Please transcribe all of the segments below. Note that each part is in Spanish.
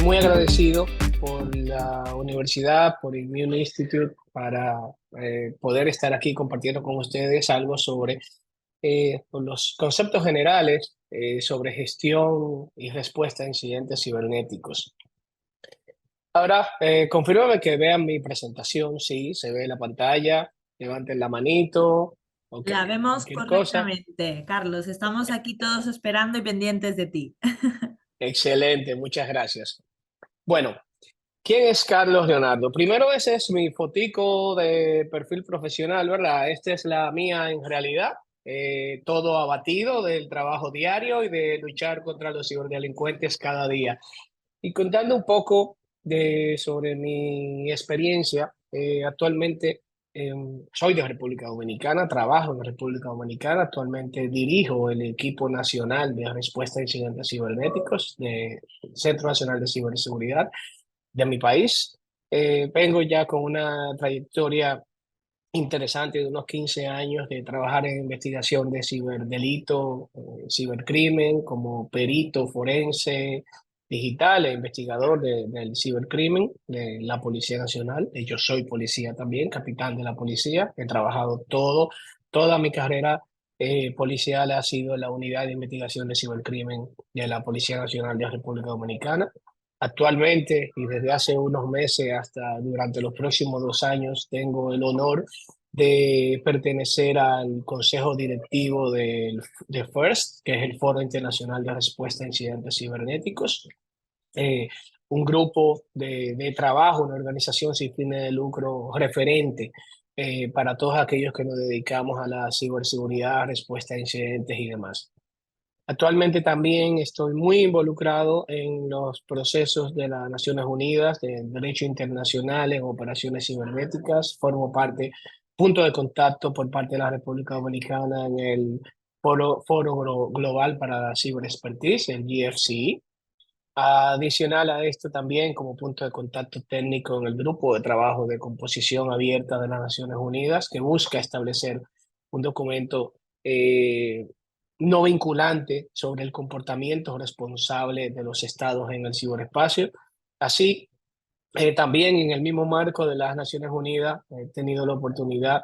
muy agradecido por la universidad, por el Immune Institute, para poder estar aquí compartiendo con ustedes algo sobre los conceptos generales sobre gestión y respuesta a incidentes cibernéticos. Ahora, confírmame que vean mi presentación, sí, se ve la pantalla, levanten la manito, ok, La vemos cualquier cosa. correctamente, Carlos. Estamos aquí todos esperando y pendientes de ti. Excelente, muchas gracias. Bueno, ¿quién es Carlos Leonardo? Primero, ese es mi fotico de perfil profesional, ¿verdad? Esta es la mía en realidad. Todo abatido del trabajo diario y de luchar contra los ciberdelincuentes cada día. Y contando un poco sobre mi experiencia, actualmente soy de República Dominicana, trabajo en República Dominicana, actualmente dirijo el equipo nacional de respuesta a incidentes cibernéticos del Centro Nacional de Ciberseguridad de mi país. Vengo ya con una trayectoria interesante de unos 15 años de trabajar en investigación de ciberdelito, cibercrimen, como perito forense digital e investigador del cibercrimen de la Policía Nacional. Yo soy policía también, capitán de la policía. He trabajado toda mi carrera policial ha sido en la unidad de investigación de cibercrimen de la Policía Nacional de la República Dominicana. Actualmente y desde hace unos meses hasta durante los próximos 2 años tengo el honor de pertenecer al consejo directivo de FIRST, que es el Foro Internacional de Respuesta a Incidentes Cibernéticos, eh, un grupo de trabajo, una organización sin fines de lucro referente para todos aquellos que nos dedicamos a la ciberseguridad, respuesta a incidentes y demás. Actualmente también estoy muy involucrado en los procesos de las Naciones Unidas, de derecho internacional en operaciones cibernéticas. Formo parte, punto de contacto por parte de la República Dominicana en el Foro Global para la Ciberexpertise, el GFCI. Adicional a esto también como punto de contacto técnico en el grupo de trabajo de composición abierta de las Naciones Unidas que busca establecer un documento eh, no vinculante sobre el comportamiento responsable de los estados en el ciberespacio. Así, también en el mismo marco de las Naciones Unidas he tenido la oportunidad,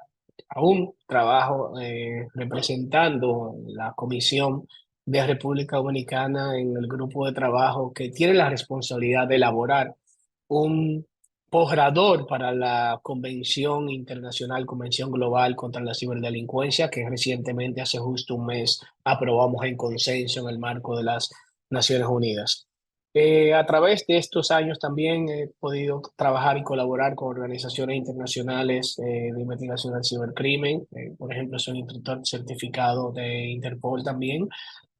aún trabajo representando la Comisión de República Dominicana en el grupo de trabajo que tiene la responsabilidad de elaborar un posgrador para la Convención Internacional, Convención Global contra la Ciberdelincuencia, que recientemente, hace justo un mes, aprobamos en consenso en el marco de las Naciones Unidas. A través de estos años también he podido trabajar y colaborar con organizaciones internacionales de investigación del cibercrimen. Por ejemplo, soy instructor certificado de Interpol también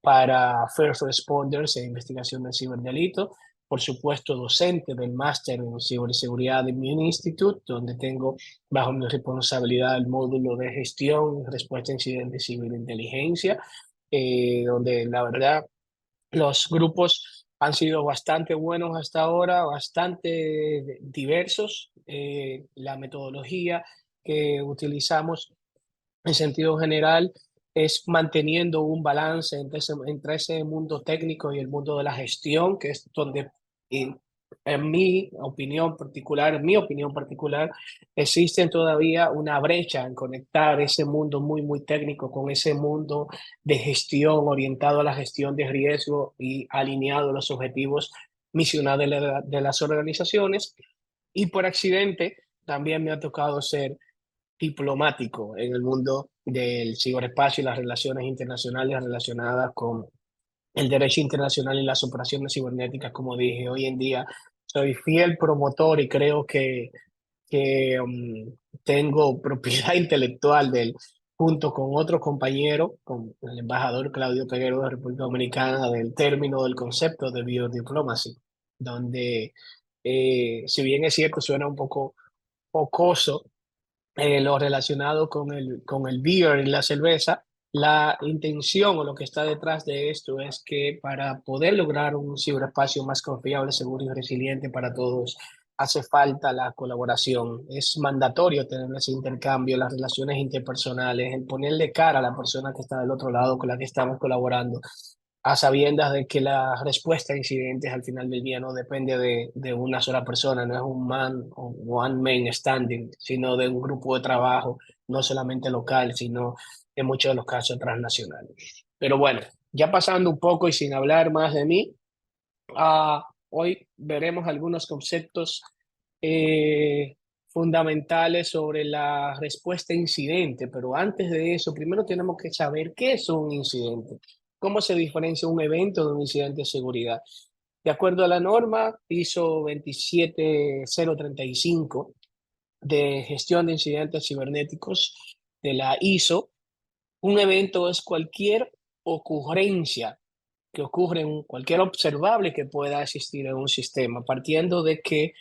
para First Responders e investigación del ciberdelito. Por supuesto, docente del máster en ciberseguridad de Immune Institute, donde tengo bajo mi responsabilidad el módulo de gestión y respuesta a incidentes de ciberinteligencia, donde la verdad los grupos han sido bastante buenos hasta ahora, bastante diversos. La metodología que utilizamos en sentido general es manteniendo un balance entre ese mundo técnico y el mundo de la gestión, que es donde, en, en mi opinión particular, existe todavía una brecha en conectar ese mundo muy, muy técnico con ese mundo de gestión orientado a la gestión de riesgo y alineado a los objetivos misionales de las organizaciones. Y por accidente, también me ha tocado ser diplomático en el mundo del ciberespacio y las relaciones internacionales relacionadas con el derecho internacional y las operaciones cibernéticas. Como dije, hoy en día soy fiel promotor y creo que tengo propiedad intelectual junto con otro compañero, con el embajador Claudio Peguero de República Dominicana, del término del concepto de biodiplomacy, donde, si bien es cierto, suena un poco jocoso, lo relacionado con el beer y la cerveza, la intención o lo que está detrás de esto es que para poder lograr un ciberespacio más confiable, seguro y resiliente para todos, hace falta la colaboración. Es mandatorio tener ese intercambio, las relaciones interpersonales, el ponerle cara a la persona que está del otro lado con la que estamos colaborando. a sabiendas de que la respuesta a incidentes al final del día no depende de una sola persona, no es un man o one man standing, sino de un grupo de trabajo, no solamente local, sino en muchos de los casos transnacionales. Pero bueno, ya pasando un poco y sin hablar más de mí, hoy veremos algunos conceptos eh, fundamentales sobre la respuesta a incidente, pero antes de eso, primero tenemos que saber qué es un incidente, cómo se diferencia un evento de un incidente de seguridad. De acuerdo a la norma ISO 27035 de gestión de incidentes cibernéticos de la ISO, un evento es cualquier ocurrencia que ocurre en cualquier observable que pueda existir en un sistema, partiendo de que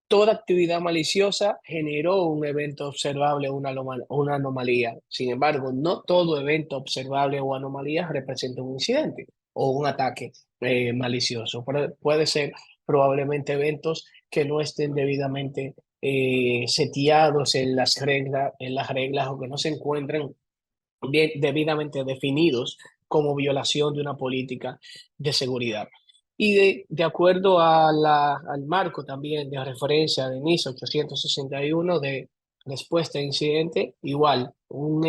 toda actividad maliciosa generó un evento observable o una anomalía. Sin embargo, no todo evento observable o anomalía representa un incidente o un ataque malicioso. Puede ser probablemente eventos que no estén debidamente seteados en las reglas o que no se encuentren bien, debidamente definidos como violación de una política de seguridad. Y de acuerdo a al marco también de referencia de NIS 861 de respuesta a incidente, igual, un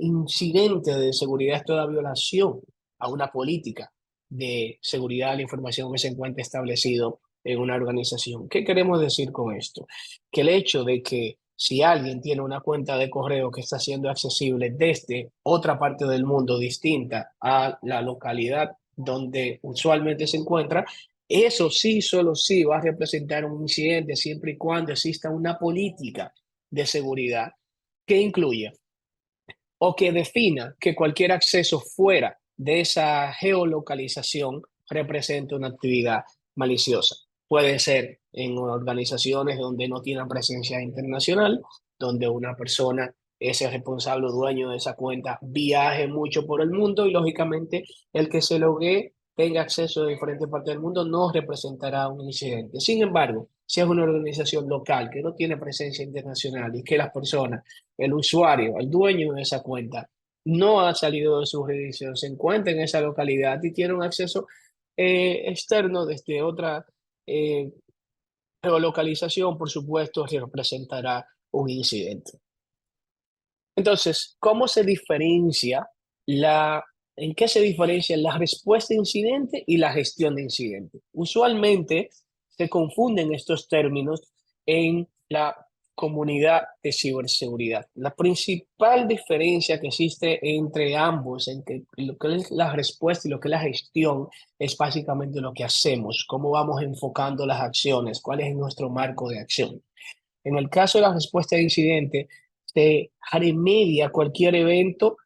incidente de seguridad es toda violación a una política de seguridad de la información que se encuentra establecido en una organización. ¿Qué queremos decir con esto? Que el hecho de que si alguien tiene una cuenta de correo que está siendo accesible desde otra parte del mundo distinta a la localidad donde usualmente se encuentra, eso sí, solo sí va a representar un incidente siempre y cuando exista una política de seguridad que incluya o que defina que cualquier acceso fuera de esa geolocalización representa una actividad maliciosa. Puede ser en organizaciones donde no tienen presencia internacional, donde una persona es el responsable o dueño de esa cuenta, viaje mucho por el mundo y lógicamente el que se logue tenga acceso de diferentes partes del mundo no representará un incidente. Sin embargo, si es una organización local que no tiene presencia internacional y que las personas, el usuario, el dueño de esa cuenta, no ha salido de su jurisdicción, se encuentra en esa localidad y tiene un acceso externo desde otra eh, geolocalización, por supuesto, representará un incidente. Entonces, ¿cómo se diferencia en qué se diferencia la respuesta a incidente y la gestión de incidente? Usualmente se confunden estos términos en la comunidad de ciberseguridad. La principal diferencia que existe entre ambos, entre lo que es la respuesta y lo que es la gestión, es básicamente lo que hacemos, cómo vamos enfocando las acciones, cuál es nuestro marco de acción. En el caso de la respuesta de incidente, se remedia cualquier evento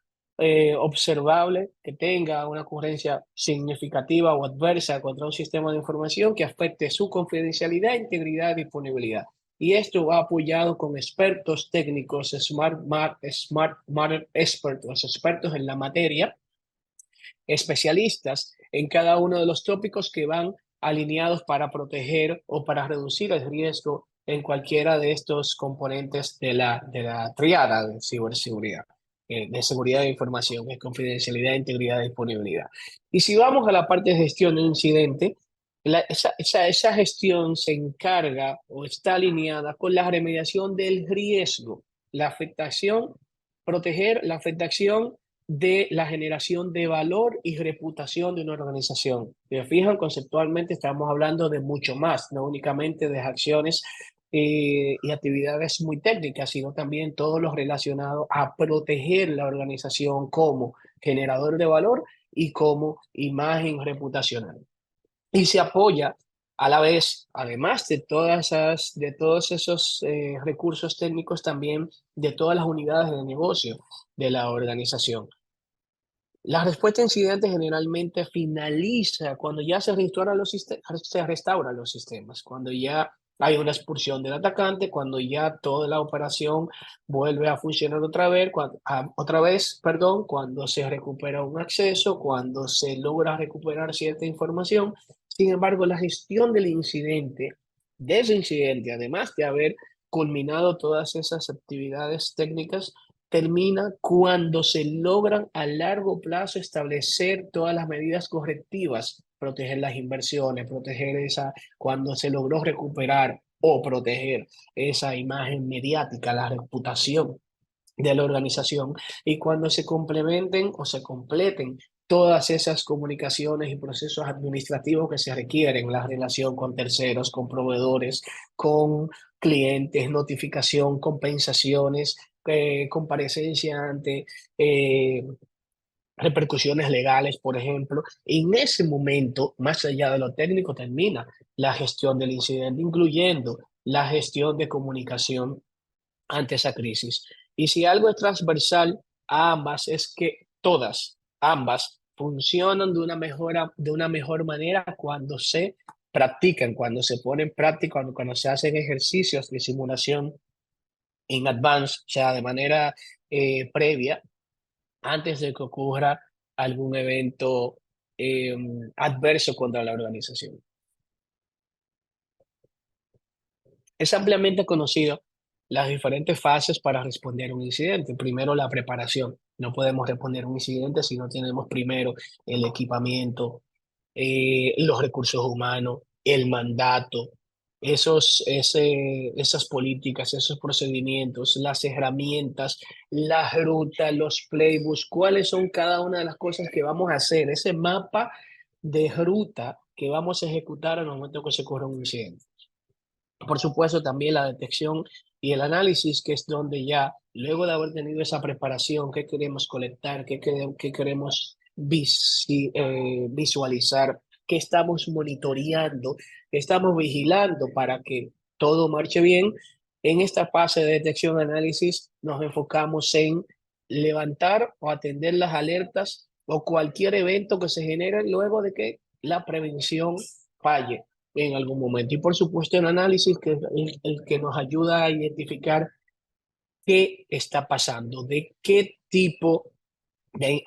observable que tenga una ocurrencia significativa o adversa contra un sistema de información que afecte su confidencialidad, integridad y disponibilidad. Y esto va apoyado con expertos técnicos, smart matter experts, los expertos en la materia, especialistas en cada uno de los tópicos que van alineados para proteger o para reducir el riesgo en cualquiera de estos componentes de la triada de ciberseguridad, de seguridad de información, de confidencialidad, integridad y disponibilidad. Y si vamos a la parte de gestión de incidente, esa gestión se encarga o está alineada con la remediación del riesgo, la afectación, proteger la afectación de la generación de valor y reputación de una organización. Si fijan, conceptualmente estamos hablando de mucho más, no únicamente de acciones y actividades muy técnicas, sino también todo lo relacionado a proteger la organización como generador de valor y como imagen reputacional. Y se apoya a la vez, además de todos esos recursos técnicos, también de todas las unidades de negocio de la organización. La respuesta a incidentes generalmente finaliza cuando ya se restauran los sistemas, cuando ya hay una expulsión del atacante, cuando ya toda la operación vuelve a funcionar otra vez, perdón, cuando se recupera un acceso, cuando se logra recuperar cierta información. Sin embargo, la gestión del incidente, de ese incidente, además de haber culminado todas esas actividades técnicas, termina cuando se logran a largo plazo establecer todas las medidas correctivas, proteger las inversiones, proteger cuando se logró recuperar o proteger esa imagen mediática, la reputación de la organización, y cuando se complementen o se completen todas esas comunicaciones y procesos administrativos que se requieren, la relación con terceros, con proveedores, con clientes, notificación, compensaciones, comparecencia ante eh, repercusiones legales, por ejemplo. En ese momento, más allá de lo técnico, termina la gestión del incidente, incluyendo la gestión de comunicación ante esa crisis. Y si algo es transversal a ambas, es que ambas, funcionan de una mejor manera cuando se practican, cuando se ponen en práctica, cuando se hacen ejercicios de simulación en advance, o sea, de manera previa, antes de que ocurra algún evento eh, adverso contra la organización. Es ampliamente conocido las diferentes fases para responder a un incidente. Primero, la preparación. No podemos responder a un incidente si no tenemos primero el equipamiento, los recursos humanos, el mandato, esas políticas, esos procedimientos, las herramientas, las rutas, los playbooks, cuáles son cada una de las cosas que vamos a hacer, ese mapa de ruta que vamos a ejecutar en el momento que se ocurra un incidente. Por supuesto, también la detección y el análisis, que es donde ya, luego de haber tenido esa preparación, qué queremos colectar, qué queremos visualizar, qué estamos monitoreando, qué estamos vigilando para que todo marche bien. En esta fase de detección-análisis nos enfocamos en levantar o atender las alertas o cualquier evento que se genere luego de que la prevención falle en algún momento. Y por supuesto, el análisis, que es el que nos ayuda a identificar qué está pasando, a qué tipo de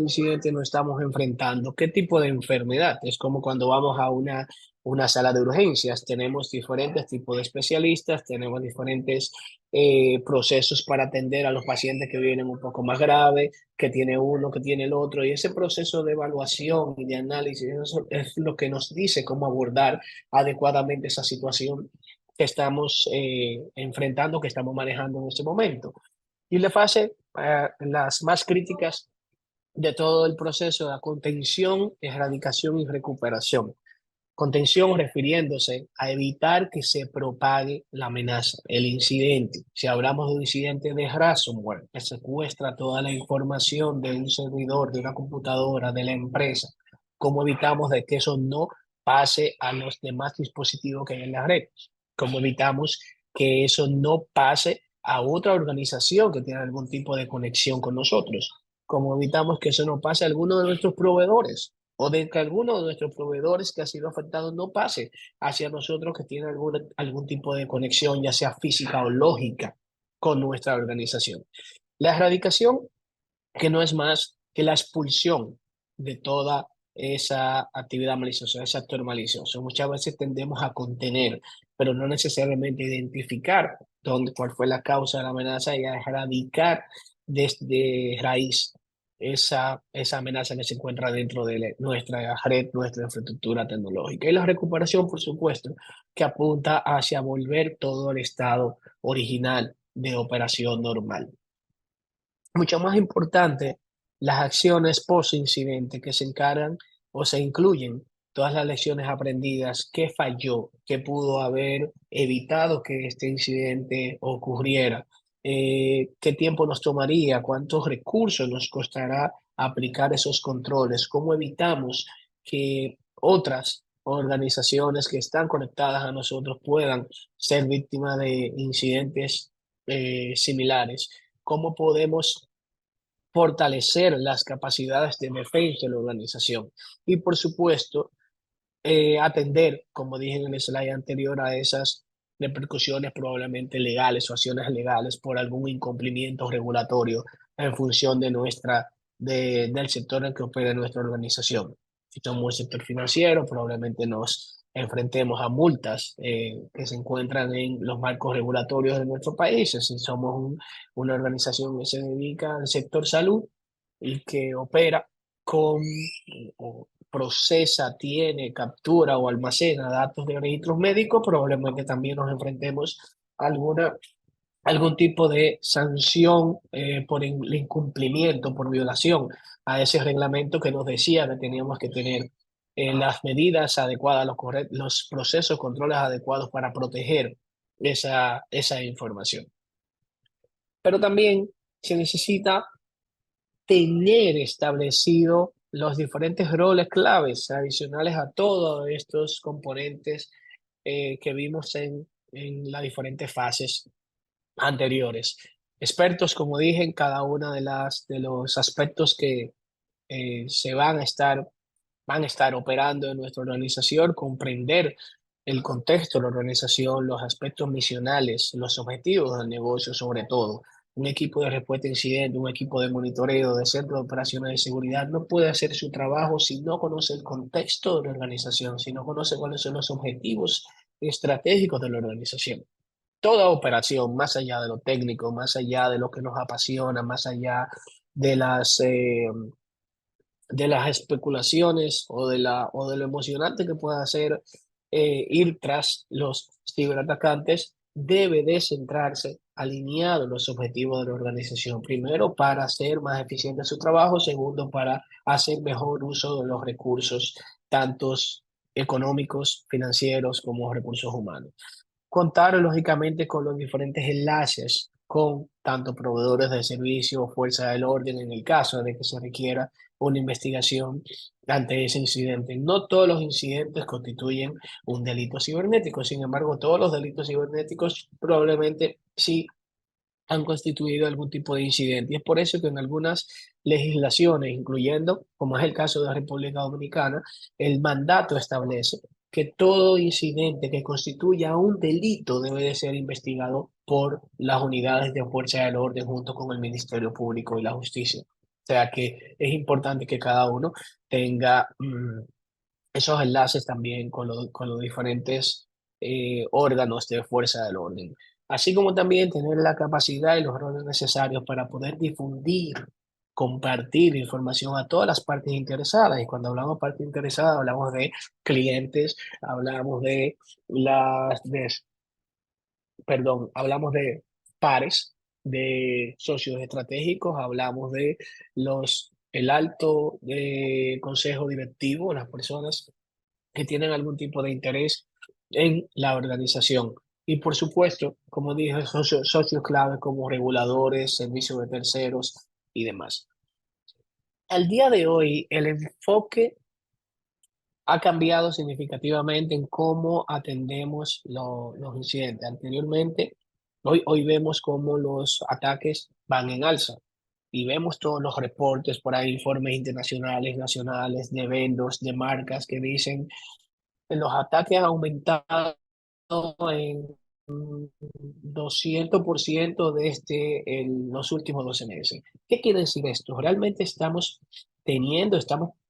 incidente nos estamos enfrentando, qué tipo de enfermedad. Es como cuando vamos a una sala de urgencias, tenemos diferentes tipos de especialistas, tenemos diferentes procesos para atender a los pacientes que vienen un poco más graves, que tiene uno, que tiene el otro, y ese proceso de evaluación y de análisis, eso es lo que nos dice cómo abordar adecuadamente esa situación que estamos enfrentando, que estamos manejando en este momento. Y la fase, las más críticas de todo el proceso, de la contención, erradicación y recuperación. Contención refiriéndose a evitar que se propague la amenaza, el incidente. Si hablamos de un incidente de ransomware, que secuestra toda la información de un servidor, de una computadora, de la empresa, ¿cómo evitamos de que eso no pase a los demás dispositivos que hay en la red? ¿Cómo evitamos que eso no pase a otra organización que tiene algún tipo de conexión con nosotros? ¿Cómo evitamos que eso no pase a alguno de nuestros proveedores? O de que alguno de nuestros proveedores que ha sido afectado no pase hacia nosotros, que tiene algún tipo de conexión, ya sea física o lógica, con nuestra organización. La erradicación, que no es más que la expulsión de toda esa actividad maliciosa, ese actor malicioso. Muchas veces tendemos a contener, pero no necesariamente identificar cuál fue la causa de la amenaza, y a erradicar desde raíz esa amenaza que se encuentra dentro de nuestra red, nuestra infraestructura tecnológica. Y la recuperación, por supuesto, que apunta hacia volver todo el estado original de operación normal. Mucho más importante, las acciones post-incidente, que se encargan o se incluyen todas las lecciones aprendidas, qué falló, qué pudo haber evitado que este incidente ocurriera, qué tiempo nos tomaría, cuántos recursos nos costará aplicar esos controles, cómo evitamos que otras organizaciones que están conectadas a nosotros puedan ser víctimas de incidentes similares, cómo podemos fortalecer las capacidades de defensa de la organización. Y por supuesto, atender, como dije en el slide anterior, a esas repercusiones probablemente legales o acciones legales por algún incumplimiento regulatorio en función del sector en que opera nuestra organización. Si somos el sector financiero, probablemente nos enfrentemos a multas que se encuentran en los marcos regulatorios de nuestro país. Si somos una organización que se dedica al sector salud y que opera con o procesa, tiene, captura o almacena datos de registros médicos, probablemente también nos enfrentemos a algún tipo de sanción por el incumplimiento, por violación a ese reglamento que nos decía que teníamos que tener las medidas adecuadas, los procesos, controles adecuados para proteger esa información. Pero también se necesita tener establecido los diferentes roles claves adicionales a todos estos componentes que vimos en las diferentes fases anteriores. Expertos, como dije, en cada una de los aspectos que se van a estar operando en nuestra organización, comprender el contexto de la organización, los aspectos misionales, los objetivos del negocio, sobre todo. Un equipo de respuesta a incidentes, un equipo de monitoreo, de centro de operaciones de seguridad, no puede hacer su trabajo si no conoce el contexto de la organización, si no conoce cuáles son los objetivos estratégicos de la organización. Toda operación, más allá de lo técnico, más allá de lo que nos apasiona, más allá de de las especulaciones o de lo emocionante que pueda ser ir tras los ciberatacantes, debe de centrarse alineado en los objetivos de la organización. Primero, para hacer más eficiente su trabajo. Segundo, para hacer mejor uso de los recursos, tantos económicos, financieros, como recursos humanos. Contar lógicamente con los diferentes enlaces con tanto proveedores de servicio o fuerza del orden en el caso de que se requiera una investigación ante ese incidente. No todos los incidentes constituyen un delito cibernético, sin embargo, todos los delitos cibernéticos probablemente sí han constituido algún tipo de incidente. Y es por eso que en algunas legislaciones, incluyendo, como es el caso de la República Dominicana, el mandato establece que todo incidente que constituya un delito debe de ser investigado por las unidades de fuerza del orden junto con el Ministerio Público y la Justicia. O sea que es importante que cada uno tenga esos enlaces también con los diferentes órganos de fuerza del orden, así como también tener la capacidad y los roles necesarios para poder difundir, compartir información a todas las partes interesadas. Y cuando hablamos de partes interesadas, hablamos de clientes, hablamos de las, de, hablamos de pares, de socios estratégicos, hablamos de el alto consejo directivo, las personas que tienen algún tipo de interés en la organización. Y por supuesto, como dije, socios claves como reguladores, servicios de terceros y demás. Al día de hoy, el enfoque ha cambiado significativamente en cómo atendemos los incidentes. Anteriormente, hoy vemos cómo los ataques van en alza y vemos todos los reportes por ahí, informes internacionales, nacionales, de vendos, de marcas que dicen los ataques han aumentado en 200% desde los últimos 12 meses. ¿Qué quiere decir esto? ¿Realmente estamos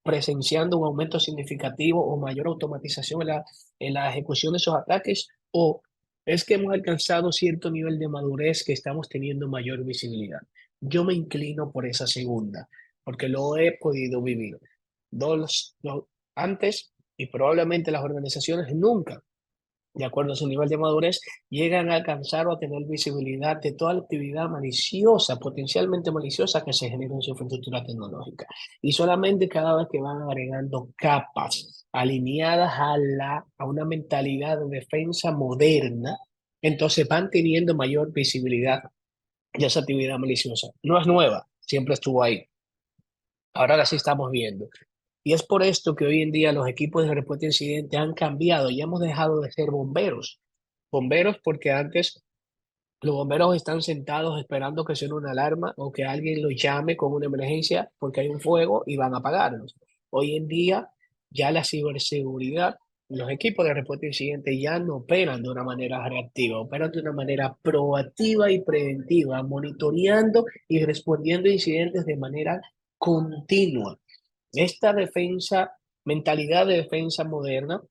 presenciando un aumento significativo o mayor automatización en la ejecución de esos ataques? ¿O es que hemos alcanzado cierto nivel de madurez que estamos teniendo mayor visibilidad? Yo me inclino por esa segunda, porque lo he podido vivir. Antes, y probablemente las organizaciones nunca, de acuerdo a su nivel de madurez, llegan a alcanzar o a tener visibilidad de toda la actividad maliciosa, potencialmente maliciosa que se genera en su infraestructura tecnológica. Y solamente cada vez que van agregando capas alineadas a una mentalidad de defensa moderna, entonces van teniendo mayor visibilidad de esa actividad maliciosa. No es nueva, siempre estuvo ahí. Ahora la sí estamos viendo. Y es por esto que hoy en día los equipos de respuesta a incidentes han cambiado y hemos dejado de ser bomberos. Bomberos porque antes los bomberos están sentados esperando que suene una alarma o que alguien los llame con una emergencia porque hay un fuego y van a apagarlos. Hoy en día ya la ciberseguridad, los equipos de respuesta a incidentes ya no operan de una manera reactiva, operan de una manera proactiva y preventiva, monitoreando y respondiendo a incidentes de manera continua. Esta defensa, mentalidad de defensa moderna,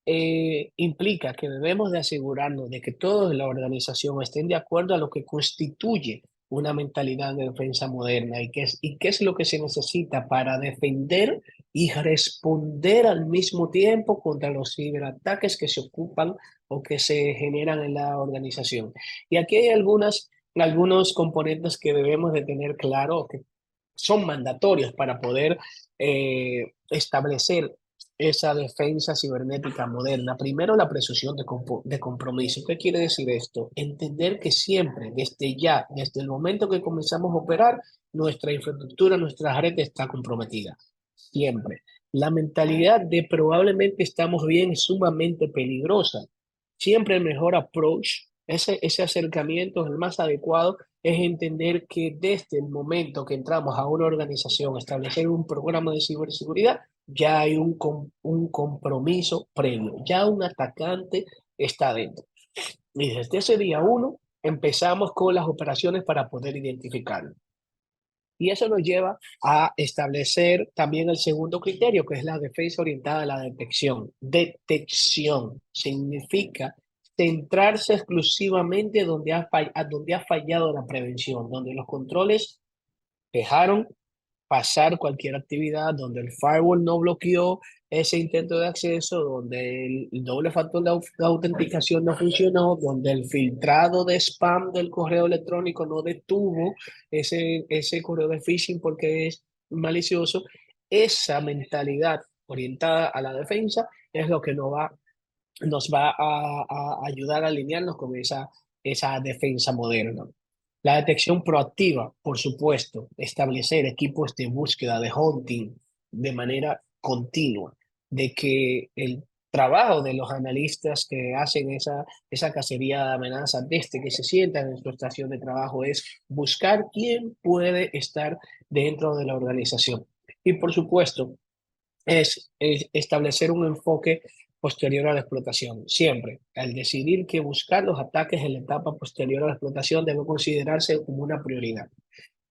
implica que debemos de asegurarnos de que todos en la organización estén de acuerdo a lo que constituye una mentalidad de defensa moderna y qué es lo que se necesita para defender y responder al mismo tiempo contra los ciberataques que se ocupan o que se generan en la organización. Y aquí hay algunos componentes que debemos de tener claro, que son mandatorios para poder establecer esa defensa cibernética moderna. Primero, la presunción de compromiso. ¿Qué quiere decir esto? Entender que siempre, desde ya, desde el momento que comenzamos a operar, nuestra infraestructura, nuestra red está comprometida. Siempre. La mentalidad de probablemente estamos bien es sumamente peligrosa. Siempre el mejor approach, ese acercamiento es el más adecuado, es entender que desde el momento que entramos a una organización, establecer un programa de ciberseguridad, ya hay un compromiso previo, ya un atacante está dentro. Y desde ese día uno empezamos con las operaciones para poder identificarlo. Y eso nos lleva a establecer también el segundo criterio, que es la defensa orientada a la detección. Detección significa centrarse exclusivamente donde ha fallado la prevención, donde los controles dejaron pasar cualquier actividad, donde el firewall no bloqueó ese intento de acceso, donde el doble factor de autenticación no funcionó, donde el filtrado de spam del correo electrónico no detuvo ese correo de phishing porque es malicioso. Esa mentalidad orientada a la defensa es lo que nos va a ayudar a alinearnos con esa defensa moderna. La detección proactiva, por supuesto, establecer equipos de búsqueda, de hunting, de manera continua, de que el trabajo de los analistas que hacen esa cacería de amenazas desde que se sientan en su estación de trabajo es buscar quién puede estar dentro de la organización. Y por supuesto, es establecer un enfoque posterior a la explotación. Siempre, al decidir que buscar los ataques en la etapa posterior a la explotación debe considerarse como una prioridad.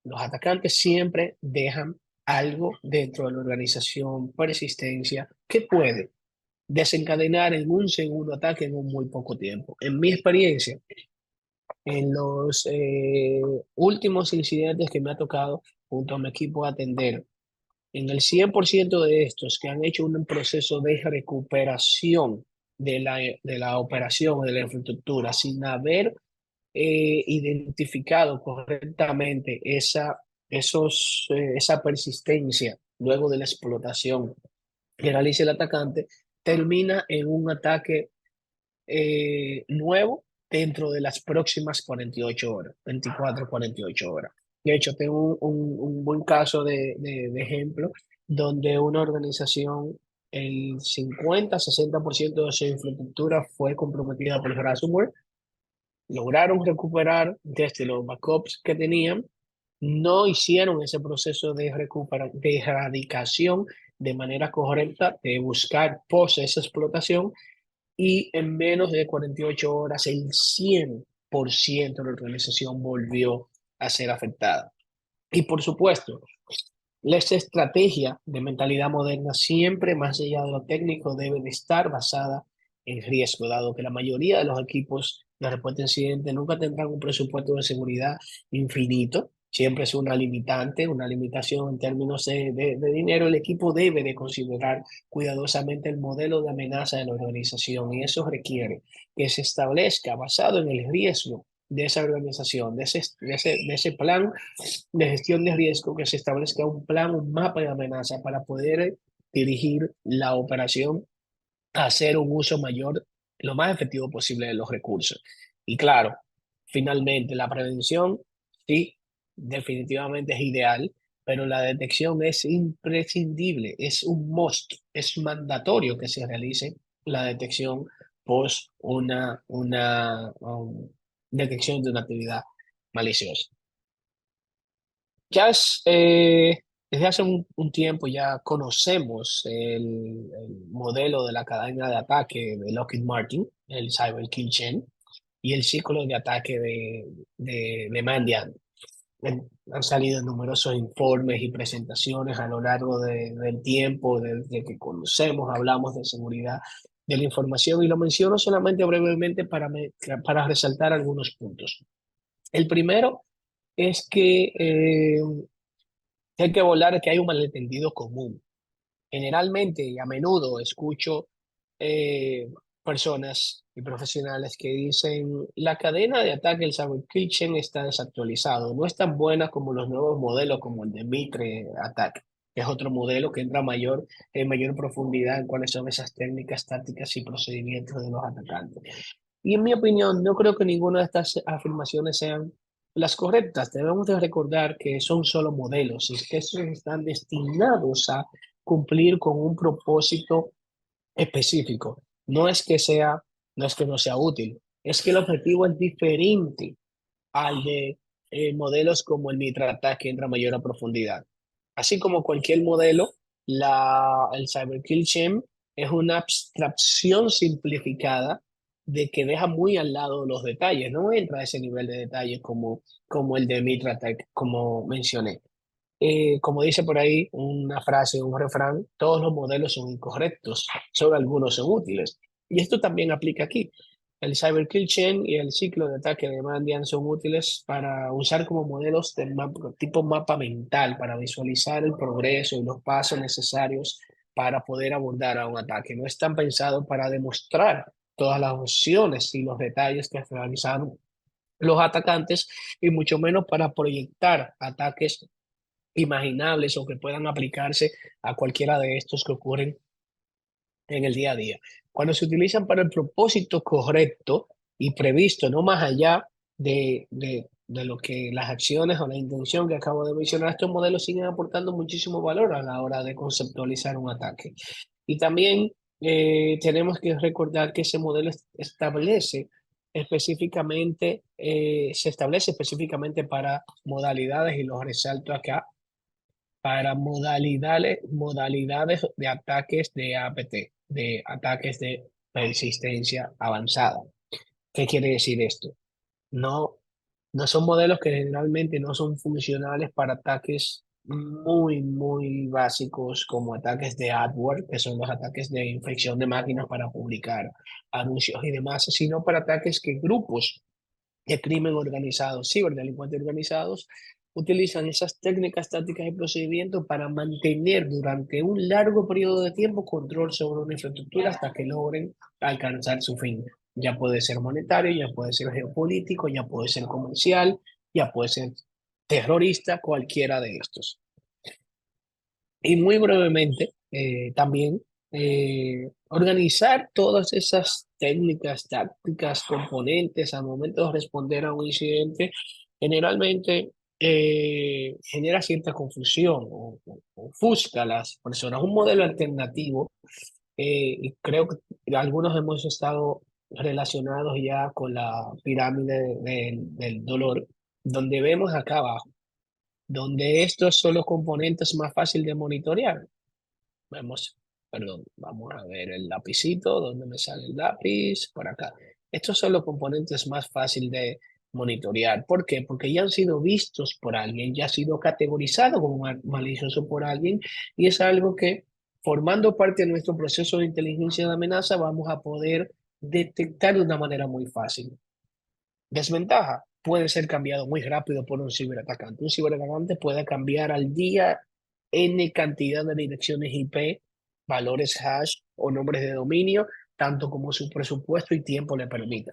Los atacantes siempre dejan algo dentro de la organización, persistencia, que puede desencadenar en un segundo ataque en un muy poco tiempo. En mi experiencia, en los últimos incidentes que me ha tocado junto a mi equipo atender, en el 100% de estos que han hecho un proceso de recuperación de la operación, de la infraestructura, sin haber identificado correctamente esa persistencia luego de la explotación que realiza el atacante, termina en un ataque nuevo dentro de las próximas 48 horas, 24, 48 horas. De hecho, tengo un buen caso de ejemplo donde una organización, el 50-60% de su infraestructura fue comprometida por ransomware. Lograron recuperar desde los backups que tenían, no hicieron ese proceso de erradicación de manera correcta, de buscar post esa explotación, y en menos de 48 horas el 100% de la organización volvió a ser afectada. Y por supuesto, la estrategia de mentalidad moderna siempre, más allá de lo técnico, debe de estar basada en riesgo, dado que la mayoría de los equipos de respuesta a incidentes nunca tendrán un presupuesto de seguridad infinito. Siempre es una limitante, una limitación en términos de dinero. El equipo debe de considerar cuidadosamente el modelo de amenaza de la organización y eso requiere que se establezca basado en el riesgo de esa organización, de ese plan de gestión de riesgo, que se establezca un plan, un mapa de amenaza para poder dirigir la operación a hacer un uso mayor, lo más efectivo posible de los recursos. Y claro, finalmente, la prevención, sí, definitivamente es ideal, pero la detección es imprescindible, es un must, es mandatorio que se realice la detección post una detección de una actividad maliciosa. Ya desde hace un tiempo ya conocemos el modelo de la cadena de ataque de Lockheed Martin, el Cyber Kill Chain, y el ciclo de ataque de Mandiant. Han salido numerosos informes y presentaciones a lo largo del tiempo, desde que conocemos, hablamos de seguridad, de la información y lo menciono solamente brevemente para resaltar algunos puntos. El primero es que hay que volar que hay un malentendido común. Generalmente y a menudo escucho eh, personas y profesionales que dicen la cadena de ataque del Cyber Kitchen está desactualizado, no es tan buena como los nuevos modelos como el de Mitre Attack, que es otro modelo que entra en mayor profundidad en cuáles son esas técnicas, tácticas y procedimientos de los atacantes. Y en mi opinión, no creo que ninguna de estas afirmaciones sean las correctas. Debemos de recordar que son solo modelos y que estos están destinados a cumplir con un propósito específico. No es que no sea útil, es que el objetivo es diferente al de modelos como el MitraTac que entra mayor a profundidad. Así como cualquier modelo, el Cyberkill Gem es una abstracción simplificada de que deja muy al lado los detalles, no entra a ese nivel de detalle como el de MitraTac, como mencioné. Como dice por ahí una frase, un refrán, todos los modelos son incorrectos, solo algunos son útiles. Y esto también aplica aquí. El Cyber Kill Chain y el ciclo de ataque de Mandiant son útiles para usar como modelos de tipo mapa mental, para visualizar el progreso y los pasos necesarios para poder abordar a un ataque. No están pensados para demostrar todas las opciones y los detalles que realizaron los atacantes y mucho menos para proyectar ataques imaginables o que puedan aplicarse a cualquiera de estos que ocurren en el día a día. Cuando se utilizan para el propósito correcto y previsto, no más allá de lo que las acciones o la intención que acabo de mencionar, estos modelos siguen aportando muchísimo valor a la hora de conceptualizar un ataque. Y también tenemos que recordar que ese modelo se establece específicamente para modalidades, y lo resalto acá, para modalidades de ataques de APT, de ataques de persistencia avanzada. ¿Qué quiere decir esto? No, no son modelos que generalmente no son funcionales para ataques muy básicos como ataques de adware, que son los ataques de infección de máquinas para publicar anuncios y demás, sino para ataques que grupos de crimen organizado, ciberdelincuentes organizados, utilizan esas técnicas, tácticas y procedimientos para mantener durante un largo periodo de tiempo control sobre una infraestructura hasta que logren alcanzar su fin. Ya puede ser monetario, ya puede ser geopolítico, ya puede ser comercial, ya puede ser terrorista, cualquiera de estos. Y muy brevemente, también organizar todas esas técnicas, tácticas, componentes al momento de responder a un incidente, generalmente genera cierta confusión o ofusca a las personas. Un modelo alternativo, y creo que algunos hemos estado relacionados ya con la pirámide del dolor, donde vemos acá abajo donde estos son los componentes más fáciles de monitorear. Vemos, perdón, vamos a ver el lapicito, donde me sale el lápiz, por acá. Estos son los componentes más fáciles de monitorear. ¿Por qué? Porque ya han sido vistos por alguien, ya ha sido categorizado como malicioso por alguien y es algo que, formando parte de nuestro proceso de inteligencia de amenaza, vamos a poder detectar de una manera muy fácil. Desventaja, puede ser cambiado muy rápido por un ciberatacante. Un ciberatacante puede cambiar al día N cantidad de direcciones IP, valores hash o nombres de dominio, tanto como su presupuesto y tiempo le permita.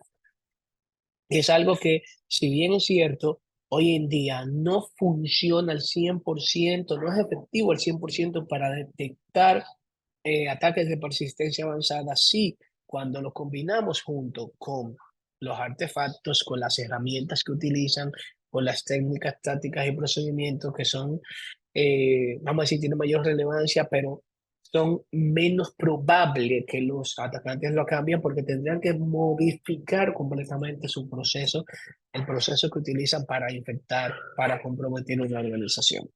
Y es algo que, si bien es cierto, hoy en día no funciona al 100%, no es efectivo al 100% para detectar ataques de persistencia avanzada, sí, cuando lo combinamos junto con los artefactos, con las herramientas que utilizan, con las técnicas, tácticas y procedimientos que son, vamos a decir, tienen mayor relevancia, pero son menos probables que los atacantes lo cambien porque tendrían que modificar completamente su proceso, el proceso que utilizan para infectar, para comprometer una organización.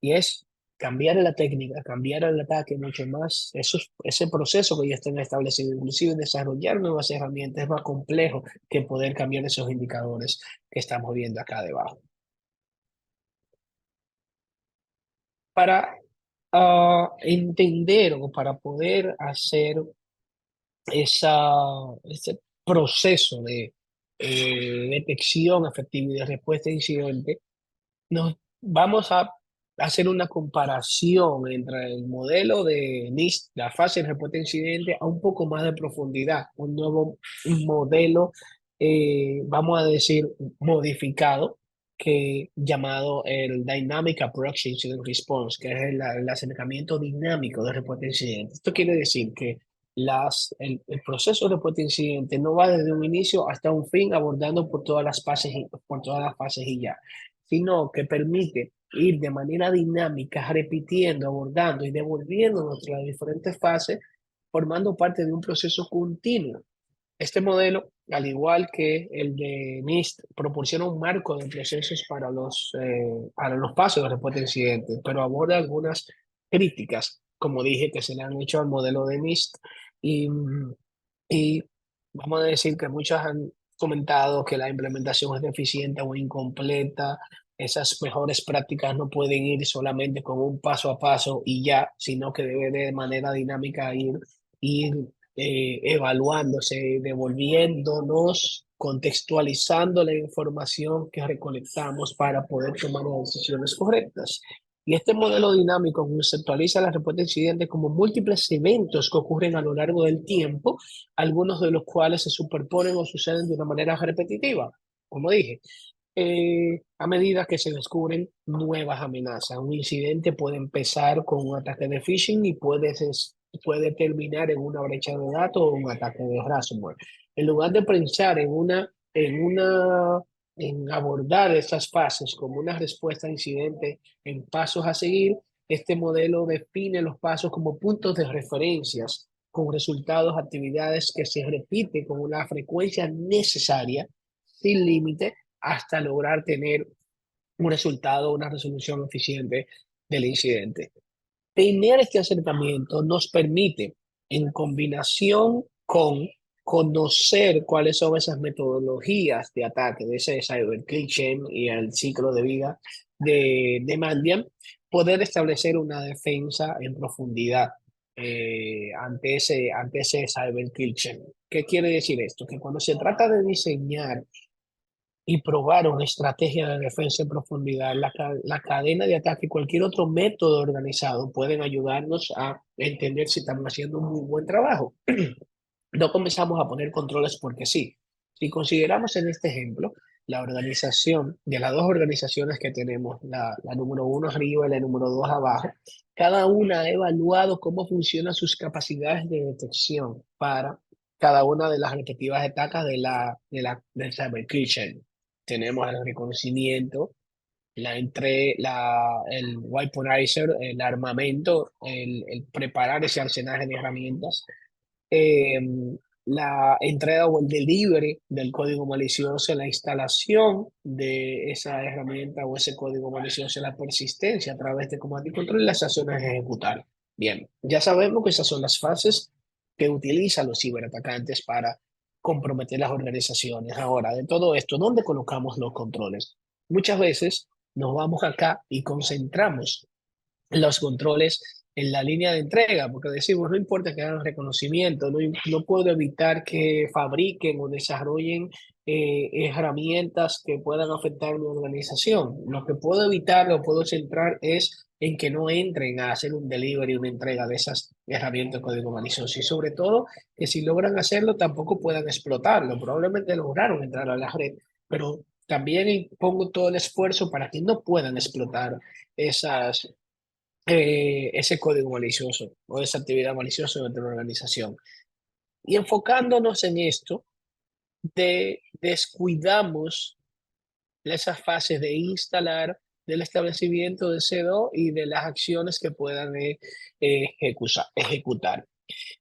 Y es cambiar la técnica, cambiar el ataque mucho más, ese proceso que ya están establecido, inclusive desarrollar nuevas herramientas es más complejo que poder cambiar esos indicadores que estamos viendo acá debajo. Para entender o para poder hacer ese proceso de detección efectiva y de respuesta a incidente, nos vamos a hacer una comparación entre el modelo de NIST, la fase de respuesta a incidente, a un poco más de profundidad, un nuevo modelo, vamos a decir, modificado, llamado el Dynamic Approach Incident Response, que es el acercamiento dinámico de respuesta a incidente. Esto quiere decir que el proceso de respuesta a incidente no va desde un inicio hasta un fin abordando por todas las fases, por todas las fases y ya, sino que permite ir de manera dinámica, repitiendo, abordando y devolviéndonos a las diferentes fases, formando parte de un proceso continuo. Este modelo, al igual que el de NIST, proporciona un marco de procesos para los pasos de respuesta a incidentes, pero aborda algunas críticas, como dije, que se le han hecho al modelo de NIST. Y, y vamos a decir que muchos han comentado que la implementación es deficiente o incompleta. Esas mejores prácticas no pueden ir solamente con un paso a paso y ya, sino que debe de manera dinámica ir evaluándose, devolviéndonos, contextualizando la información que recolectamos para poder tomar las decisiones correctas. Y este modelo dinámico conceptualiza la respuesta a incidentes como múltiples eventos que ocurren a lo largo del tiempo, algunos de los cuales se superponen o suceden de una manera repetitiva. Como dije, a medida que se descubren nuevas amenazas. Un incidente puede empezar con un ataque de phishing y puede terminar en una brecha de datos o un ataque de ransomware. En lugar de pensar en abordar estas fases como una respuesta a incidente en pasos a seguir, este modelo define los pasos como puntos de referencias con resultados, actividades que se repiten con una frecuencia necesaria, sin límite, hasta lograr tener un resultado, una resolución eficiente del incidente. Tener este acercamiento nos permite, en combinación con conocer cuáles son esas metodologías de ataque, de ese cyber cliché y el ciclo de vida de Mandiant, poder establecer una defensa en profundidad ante ese cyber cliché. ¿Qué quiere decir esto? Que cuando se trata de diseñar y probar una estrategia de defensa en profundidad, la cadena de ataque y cualquier otro método organizado pueden ayudarnos a entender si estamos haciendo un muy buen trabajo. No comenzamos a poner controles porque sí. Si consideramos en este ejemplo la organización de las dos organizaciones que tenemos, la número uno arriba y la número dos abajo, cada una ha evaluado cómo funcionan sus capacidades de detección para cada una de las respectivas etapas del cyber kitchen. Tenemos el reconocimiento, el weaponizer, el armamento, el preparar ese arsenal de herramientas, eh, la entrega o el delivery del código malicioso, la instalación de esa herramienta o ese código malicioso, la persistencia a través de comando y control y las acciones a ejecutar. Bien, ya sabemos que esas son las fases que utilizan los ciberatacantes para comprometer las organizaciones. Ahora, de todo esto, ¿dónde colocamos los controles? Muchas veces nos vamos acá y concentramos los controles en la línea de entrega, porque decimos, no importa que hagan reconocimiento, no puedo evitar que fabriquen o desarrollen herramientas que puedan afectar mi organización. Lo que puedo evitar, lo puedo centrar es en que no entren a hacer un delivery, una entrega de esas herramientas de código malicioso. Y sobre todo, que si logran hacerlo, tampoco puedan explotarlo. Probablemente lograron entrar a la red, pero también pongo todo el esfuerzo para que no puedan explotar ese código malicioso o esa actividad maliciosa dentro de la organización. Y enfocándonos en esto, descuidamos esas fases de instalar, del establecimiento de C2 y de las acciones que puedan ejecutar.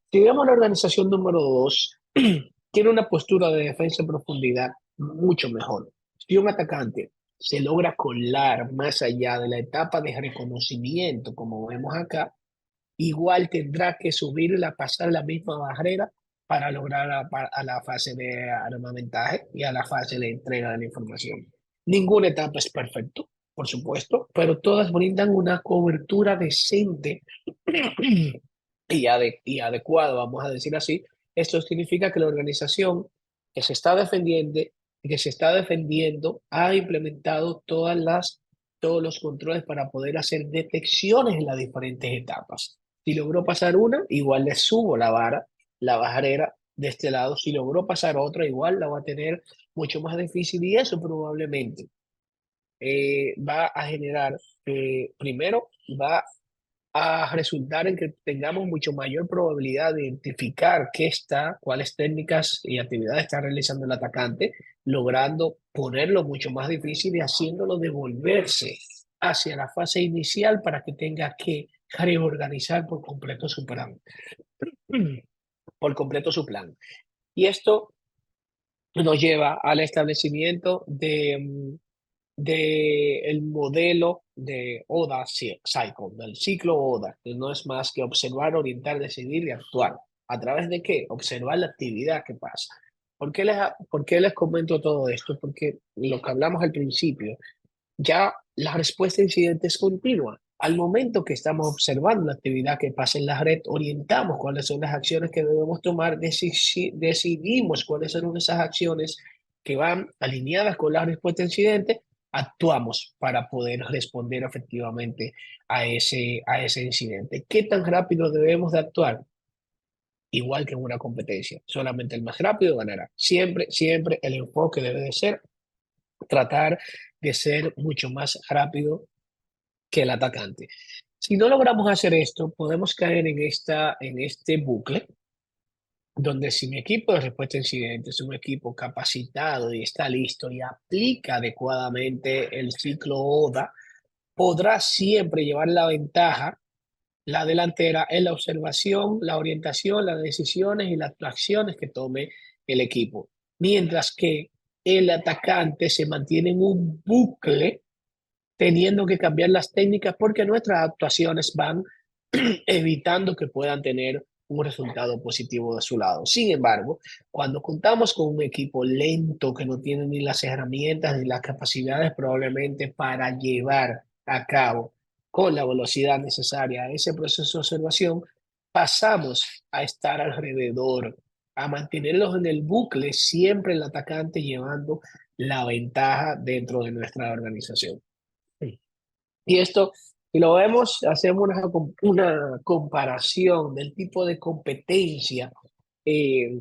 Si vemos la organización número 2, tiene una postura de defensa en profundidad mucho mejor. Si un atacante se logra colar más allá de la etapa de reconocimiento, como vemos acá, igual tendrá que subir y pasar la misma barrera para lograr a la fase de armamentaje y a la fase de entrega de la información. Ninguna etapa es perfecto, por supuesto, pero todas brindan una cobertura decente y adecuada, vamos a decir así, Esto significa que la organización que se está defendiendo ha implementado todos los controles para poder hacer detecciones en las diferentes etapas. Si logró pasar una, igual le subo la barrera de este lado. Si logró pasar otra, igual la va a tener mucho más difícil y eso probablemente va a generar, primero, va a resultar en que tengamos mucho mayor probabilidad de identificar cuáles técnicas y actividades está realizando el atacante, logrando ponerlo mucho más difícil y haciéndolo devolverse hacia la fase inicial para que tenga que reorganizar por completo su plan. Por completo su plan. Y esto nos lleva al establecimiento de el modelo de Oda Cycle, del ciclo Oda, que no es más que observar, orientar, decidir y actuar. ¿A través de qué? Observar la actividad que pasa. ¿Por qué les comento todo esto? Porque lo que hablamos al principio, ya la respuesta a incidentes continua. Al momento que estamos observando la actividad que pasa en la red, orientamos cuáles son las acciones que debemos tomar, decidimos cuáles son esas acciones que van alineadas con la respuesta a incidente, actuamos para poder responder efectivamente a ese incidente. ¿Qué tan rápido debemos de actuar? Igual que en una competencia, solamente el más rápido ganará. Siempre, siempre el enfoque debe de ser tratar de ser mucho más rápido que el atacante. Si no logramos hacer esto, podemos caer en este bucle donde si mi equipo de respuesta a incidentes es un equipo capacitado y está listo y aplica adecuadamente el ciclo ODA, podrá siempre llevar la ventaja, la delantera, en la observación, la orientación, las decisiones y las acciones que tome el equipo. Mientras que el atacante se mantiene en un bucle teniendo que cambiar las técnicas porque nuestras actuaciones van evitando que puedan tener un resultado positivo de su lado. Sin embargo, cuando contamos con un equipo lento que no tiene ni las herramientas ni las capacidades probablemente para llevar a cabo con la velocidad necesaria ese proceso de observación, pasamos a estar alrededor, a mantenerlos en el bucle, siempre el atacante llevando la ventaja dentro de nuestra organización. Y esto, si lo vemos, hacemos una comparación del tipo de competencia eh,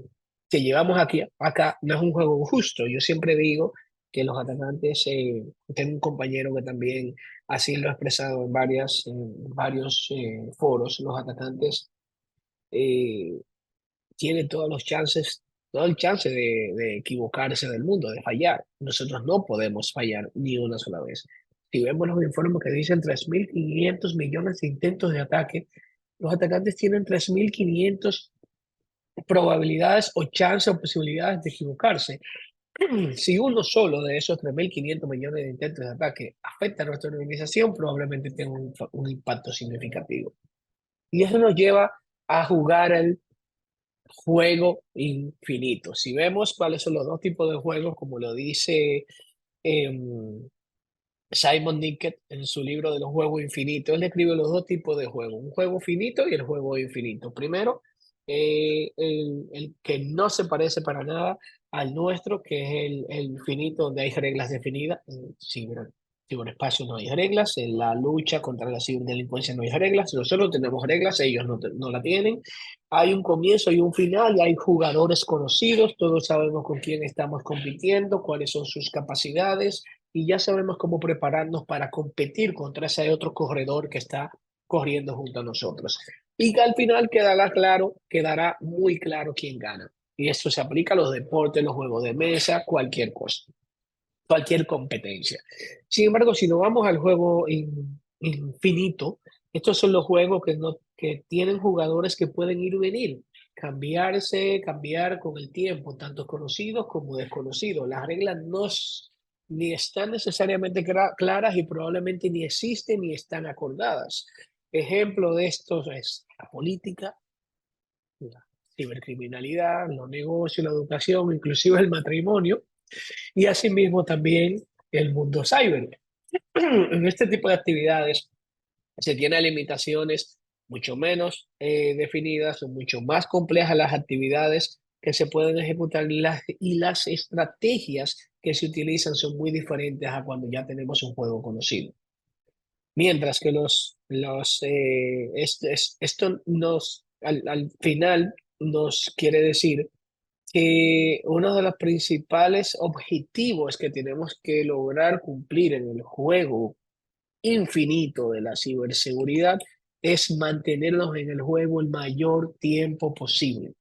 que llevamos acá, no es un juego justo. Yo siempre digo que los atacantes, tengo un compañero que también así lo ha expresado en varios foros, los atacantes eh, tienen todo el chance de equivocarse del mundo, de fallar. Nosotros no podemos fallar ni una sola vez. Si vemos los informes que dicen 3.500 millones de intentos de ataque, los atacantes tienen 3.500 probabilidades o chances o posibilidades de equivocarse. Si uno solo de esos 3.500 millones de intentos de ataque afecta a nuestra organización, probablemente tenga un impacto significativo. Y eso nos lleva a jugar el juego infinito. Si vemos cuáles son los dos tipos de juegos, como lo dice Simon Nicket en su libro de los juegos infinitos, él describe los dos tipos de juegos, un juego finito y el juego infinito. Primero, el que no se parece para nada al nuestro, que es el finito, donde hay reglas definidas. Ciberespacio no hay reglas, en la lucha contra la ciberdelincuencia no hay reglas, nosotros tenemos reglas, ellos no la tienen. Hay un comienzo y un final, y hay jugadores conocidos, todos sabemos con quién estamos compitiendo, cuáles son sus capacidades, y ya sabemos cómo prepararnos para competir contra ese otro corredor que está corriendo junto a nosotros. Y que al final quedará muy claro quién gana. Y esto se aplica a los deportes, los juegos de mesa, cualquier cosa, cualquier competencia. Sin embargo, si nos vamos al juego infinito, estos son los juegos que tienen jugadores que pueden ir y venir, cambiar con el tiempo, tanto conocidos como desconocidos. Las reglas ni están necesariamente claras y probablemente ni existen ni están acordadas. Ejemplo de estos es la política, la cibercriminalidad, los negocios, la educación, inclusive el matrimonio, y asimismo también el mundo cyber. En este tipo de actividades se tienen limitaciones mucho menos definidas, son mucho más complejas las actividades que se pueden ejecutar y las estrategias que se utilizan son muy diferentes a cuando ya tenemos un juego conocido. Mientras que esto al final nos quiere decir que uno de los principales objetivos que tenemos que lograr cumplir en el juego infinito de la ciberseguridad es mantenernos en el juego el mayor tiempo posible.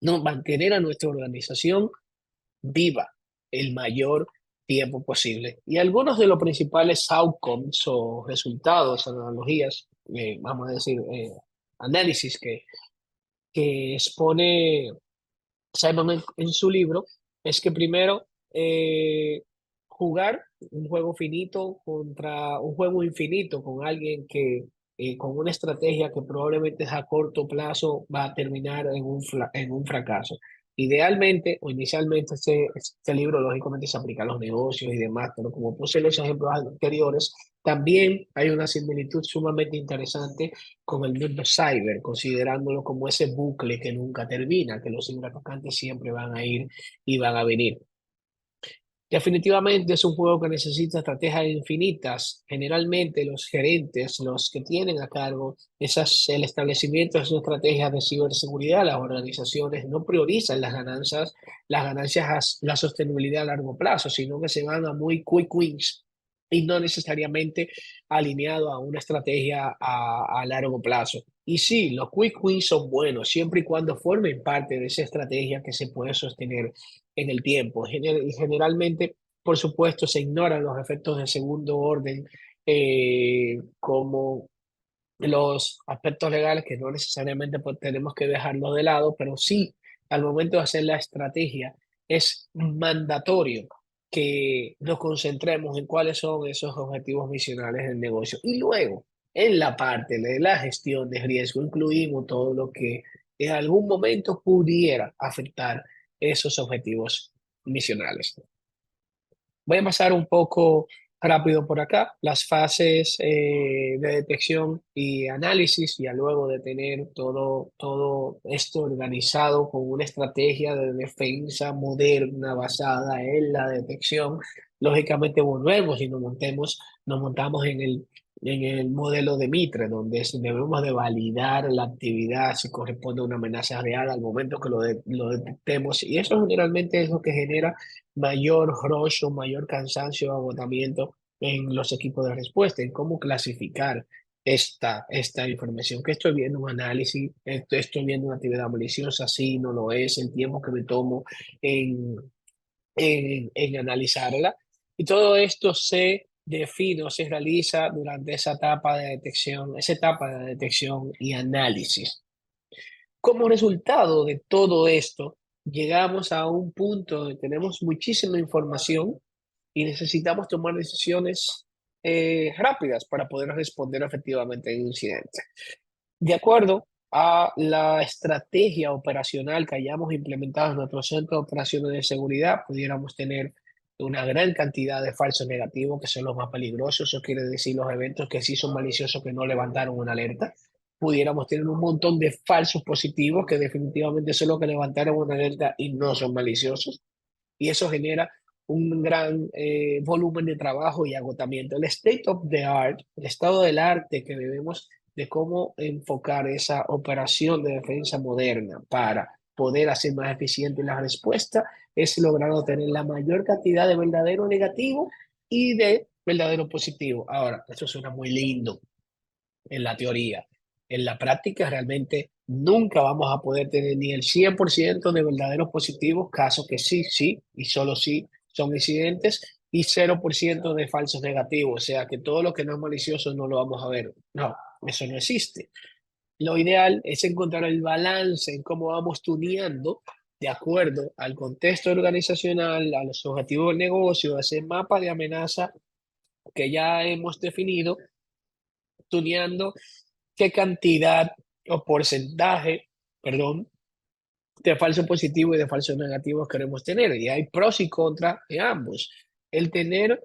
No, mantener a nuestra organización viva el mayor tiempo posible. Y algunos de los principales outcomes o resultados, analogías, vamos a decir, análisis que expone Simon en su libro, es que primero jugar un juego finito contra un juego infinito con alguien que con una estrategia que probablemente a corto plazo va a terminar en un fracaso. Idealmente o inicialmente este libro lógicamente se aplica a los negocios y demás, pero como puse los ejemplos anteriores, también hay una similitud sumamente interesante con el mundo cyber, considerándolo como ese bucle que nunca termina, que los ciberatacantes siempre van a ir y van a venir. Definitivamente es un juego que necesita estrategias infinitas. Generalmente los gerentes, los que tienen a cargo el establecimiento de sus estrategias de ciberseguridad, las organizaciones no priorizan la sostenibilidad a largo plazo, sino que se van a muy quick wins y no necesariamente alineado a una estrategia a largo plazo. Y sí, los quick wins son buenos siempre y cuando formen parte de esa estrategia que se puede sostener en el tiempo. Generalmente, por supuesto, se ignoran los efectos de segundo orden, como los aspectos legales, que no necesariamente pues, tenemos que dejarlos de lado, pero sí, al momento de hacer la estrategia, es mandatorio que nos concentremos en cuáles son esos objetivos misionales del negocio. Y luego, en la parte de la gestión de riesgo, incluimos todo lo que en algún momento pudiera afectar esos objetivos misionales. Voy a pasar un poco rápido por acá, las fases de detección y análisis, ya luego de tener todo esto organizado con una estrategia de defensa moderna basada en la detección. Lógicamente volvemos y nos montamos en el modelo de Mitre, donde debemos de validar la actividad si corresponde a una amenaza real al momento que lo detectemos, y eso generalmente es lo que genera mayor rush o mayor cansancio o agotamiento en los equipos de respuesta, en cómo clasificar esta información. Que estoy viendo un análisis, estoy viendo una actividad maliciosa, sí, no lo es, el tiempo que me tomo en, en analizarla. Y todo esto se define o se realiza durante esa etapa de detección y análisis. Como resultado de todo esto, llegamos a un punto donde tenemos muchísima información y necesitamos tomar decisiones rápidas para poder responder efectivamente a un incidente. De acuerdo a la estrategia operacional que hayamos implementado en nuestro centro de operaciones de seguridad, pudiéramos tener una gran cantidad de falsos negativos, que son los más peligrosos. Eso quiere decir los eventos que sí son maliciosos, que no levantaron una alerta. Pudiéramos tener un montón de falsos positivos, que definitivamente son los que levantaron una alerta y no son maliciosos. Y eso genera un gran volumen de trabajo y agotamiento. El state of the art, el estado del arte que debemos de cómo enfocar esa operación de defensa moderna para poder hacer más eficiente la respuesta es lograr obtener la mayor cantidad de verdadero negativo y de verdadero positivo. Ahora, esto suena muy lindo en la teoría. En la práctica realmente nunca vamos a poder tener ni el 100% de verdaderos positivos, casos que sí, sí y solo sí son incidentes, y 0% de falsos negativos, o sea que todo lo que no es malicioso no lo vamos a ver. No, eso no existe. Lo ideal es encontrar el balance en cómo vamos tuneando de acuerdo al contexto organizacional, a los objetivos del negocio, a ese mapa de amenaza que ya hemos definido, tuneando qué cantidad o porcentaje, perdón, de falso positivo y de falsos negativos queremos tener. Y hay pros y contras de ambos. El tener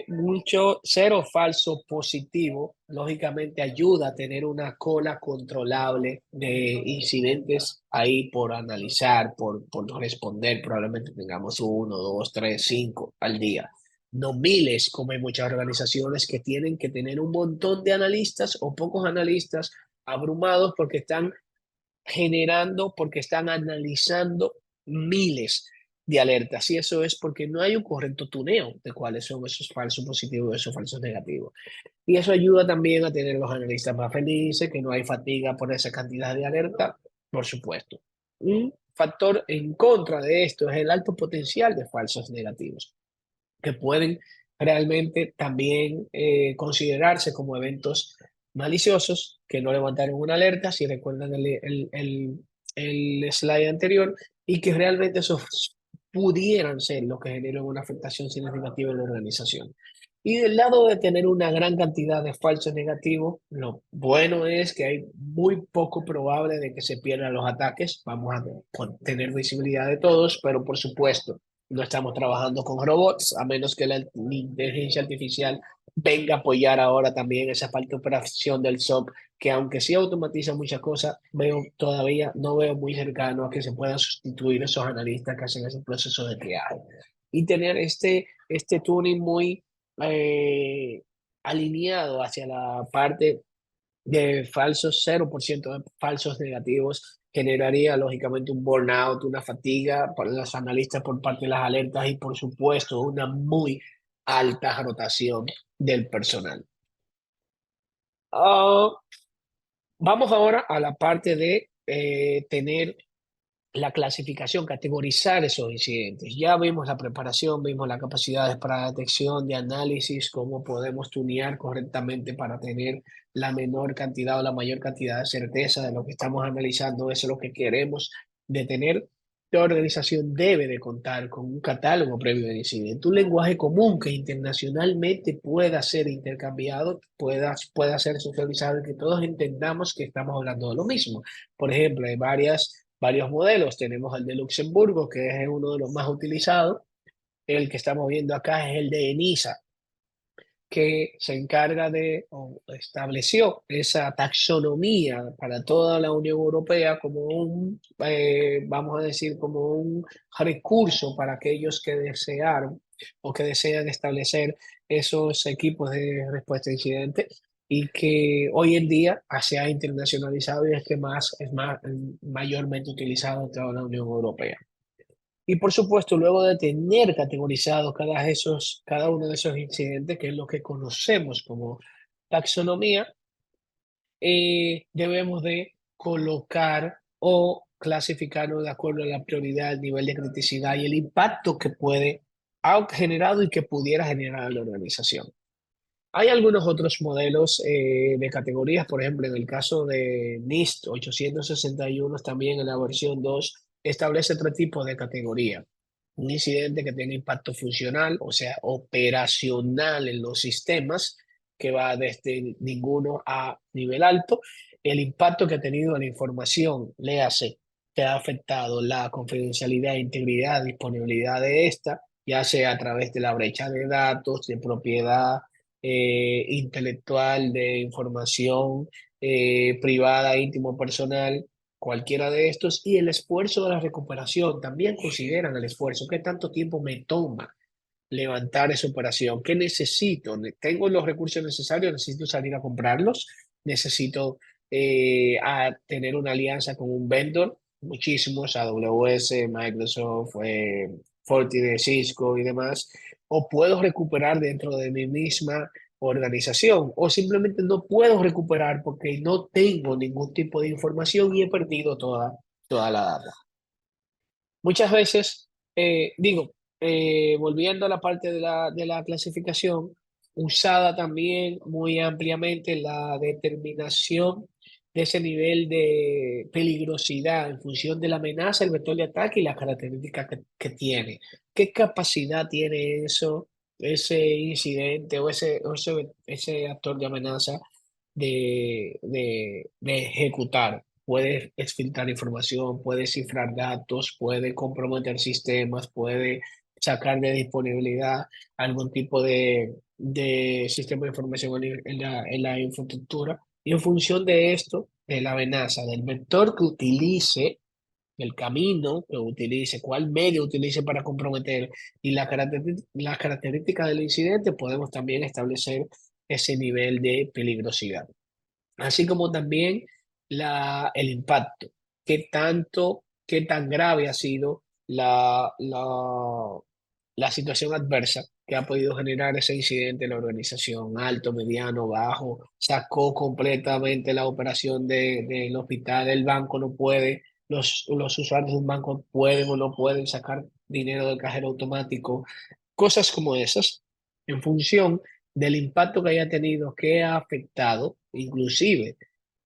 Mucho cero falso positivo, lógicamente ayuda a tener una cola controlable de incidentes ahí por analizar, por responder. Probablemente tengamos uno, dos, tres, cinco al día. No miles, como hay muchas organizaciones que tienen que tener un montón de analistas o pocos analistas abrumados porque están generando, porque están analizando miles de alertas. Y eso es porque no hay un correcto tuneo de cuáles son esos falsos positivos y esos falsos negativos. Y eso ayuda también a tener los analistas más felices, que no hay fatiga por esa cantidad de alerta, por supuesto. Un factor en contra de esto es el alto potencial de falsos negativos, que pueden realmente también considerarse como eventos maliciosos que no levantaron una alerta, si recuerdan el slide anterior, y que realmente esos pudieran ser los que generan una afectación significativa en la organización. Y del lado de tener una gran cantidad de falsos negativos, lo bueno es que hay muy poco probable de que se pierdan los ataques. Vamos a tener visibilidad de todos, pero por supuesto, no estamos trabajando con robots, a menos que la inteligencia artificial venga a apoyar ahora también esa parte de operación del SOC, que aunque sí automatiza muchas cosas, todavía no veo muy cercano a que se puedan sustituir esos analistas que hacen ese proceso de triaje. Y tener este tuning muy eh, alineado hacia la parte de falsos, 0% de falsos negativos, generaría lógicamente un burnout, una fatiga para los analistas por parte de las alertas y por supuesto una muy alta rotación del personal. Ah, vamos ahora a la parte de tener la clasificación, categorizar esos incidentes. Ya vimos la preparación, vimos las capacidades para detección, de análisis, cómo podemos tunear correctamente para tener la menor cantidad o la mayor cantidad de certeza de lo que estamos analizando, eso es lo que queremos de tener. La organización debe de contar con un catálogo previo de incidentes, un lenguaje común que internacionalmente pueda ser intercambiado, pueda ser socializado y que todos entendamos que estamos hablando de lo mismo. Por ejemplo, hay varios modelos. Tenemos el de Luxemburgo, que es uno de los más utilizados. El que estamos viendo acá es el de ENISA, que se encarga de, o estableció esa taxonomía para toda la Unión Europea como vamos a decir, como un recurso para aquellos que desearon o que desean establecer esos equipos de respuesta a incidentes y que hoy en día se ha internacionalizado y es más mayormente utilizado en toda la Unión Europea. Y por supuesto, luego de tener categorizados cada uno de esos incidentes, que es lo que conocemos como taxonomía, debemos de colocar o clasificarlo de acuerdo a la prioridad, el nivel de criticidad y el impacto que ha generado y que pudiera generar la organización. Hay algunos otros modelos de categorías, por ejemplo, en el caso de NIST 861, también en la versión 2 establece otro tipo de categoría. Un incidente que tiene impacto funcional, o sea, operacional en los sistemas, que va desde ninguno a nivel alto. El impacto que ha tenido en la información, léase, que ha afectado la confidencialidad, integridad, disponibilidad de esta, ya sea a través de la brecha de datos, de propiedad intelectual, de información privada, íntimo, personal, cualquiera de estos, y el esfuerzo de la recuperación, también consideran el esfuerzo, qué tanto tiempo me toma levantar esa operación, qué necesito, tengo los recursos necesarios, necesito salir a comprarlos, necesito tener una alianza con un vendor, muchísimos, AWS, Microsoft, Fortinet, Cisco y demás, o puedo recuperar dentro de mi misma organización, o simplemente no puedo recuperar porque no tengo ningún tipo de información y he perdido toda la data. Muchas veces, volviendo a la parte de la clasificación, usada también muy ampliamente la determinación de ese nivel de peligrosidad en función de la amenaza, el vector de ataque y las características que tiene. ¿Qué capacidad tiene ese incidente o ese actor de amenaza de ejecutar? Puede exfiltrar información, puede cifrar datos, puede comprometer sistemas, puede sacar de disponibilidad algún tipo de sistema de información en la infraestructura. Y en función de esto, de la amenaza, del vector que utilice, el camino que utilice, cuál medio utilice para comprometer y las características del incidente, podemos también establecer ese nivel de peligrosidad. Así como también el impacto, qué tan grave ha sido la situación adversa que ha podido generar ese incidente en la organización, alto, mediano, bajo, sacó completamente la operación del hospital, el banco no puede, los usuarios de un banco pueden o no pueden sacar dinero del cajero automático, cosas como esas, en función del impacto que haya tenido, que ha afectado, inclusive,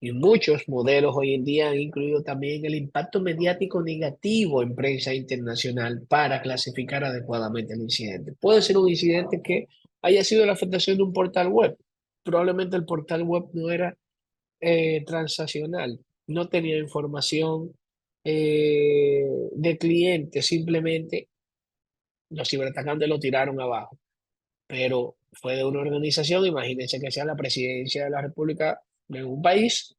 y muchos modelos hoy en día han incluido también el impacto mediático negativo en prensa internacional para clasificar adecuadamente el incidente. Puede ser un incidente que haya sido la afectación de un portal web. Probablemente el portal web no era transaccional, no tenía información de cliente, simplemente los ciberatacantes lo tiraron abajo, pero fue de una organización, imagínense que sea la presidencia de la República de un país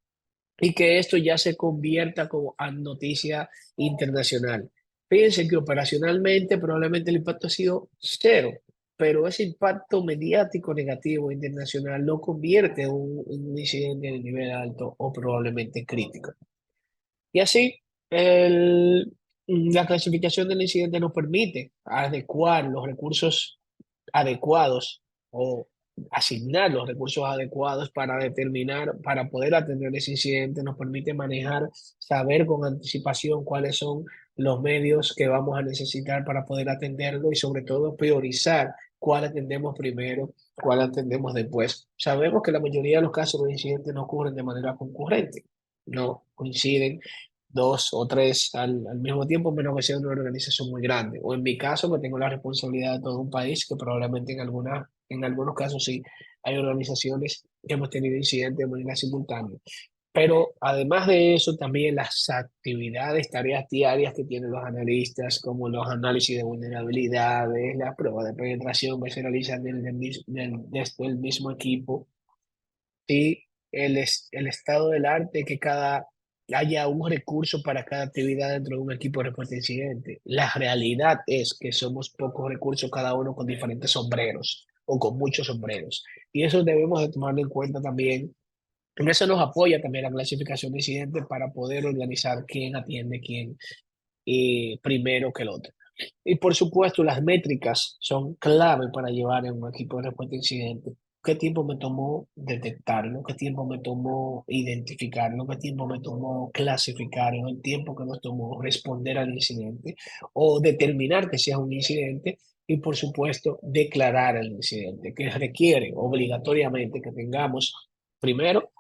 y que esto ya se convierta como a noticia internacional. Fíjense que operacionalmente probablemente el impacto ha sido cero, pero ese impacto mediático negativo internacional lo convierte en un incidente de nivel alto o probablemente crítico. Y así, la clasificación del incidente nos permite adecuar los recursos adecuados o asignar los recursos adecuados para determinar, para poder atender ese incidente, nos permite manejar, saber con anticipación cuáles son los medios que vamos a necesitar para poder atenderlo y sobre todo priorizar cuál atendemos primero, cuál atendemos después. Sabemos que la mayoría de los casos de incidentes no ocurren de manera concurrente, no coinciden dos o tres al mismo tiempo, menos que sea una organización muy grande. O en mi caso, que tengo la responsabilidad de todo un país, que probablemente en algunos casos sí hay organizaciones que hemos tenido incidentes de manera simultánea. Pero además de eso, también las actividades, tareas diarias que tienen los analistas, como los análisis de vulnerabilidades, las pruebas de penetración que se realizan desde el mismo equipo y el estado del arte, que haya un recurso para cada actividad dentro de un equipo de respuesta a incidente. La realidad es que somos pocos recursos, cada uno con diferentes sombreros o con muchos sombreros. Y eso debemos de tomarlo en cuenta también. En eso nos apoya también la clasificación de incidentes para poder organizar quién atiende quién primero que el otro. Y por supuesto, las métricas son clave para llevar en un equipo de respuesta a incidentes. ¿Qué tiempo me tomó detectarlo? ¿Qué tiempo me tomó identificarlo? ¿Qué tiempo me tomó clasificarlo? ¿El tiempo que nos tomó responder al incidente o determinar que sea un incidente? Y por supuesto, declarar el incidente, que requiere obligatoriamente que tengamos primero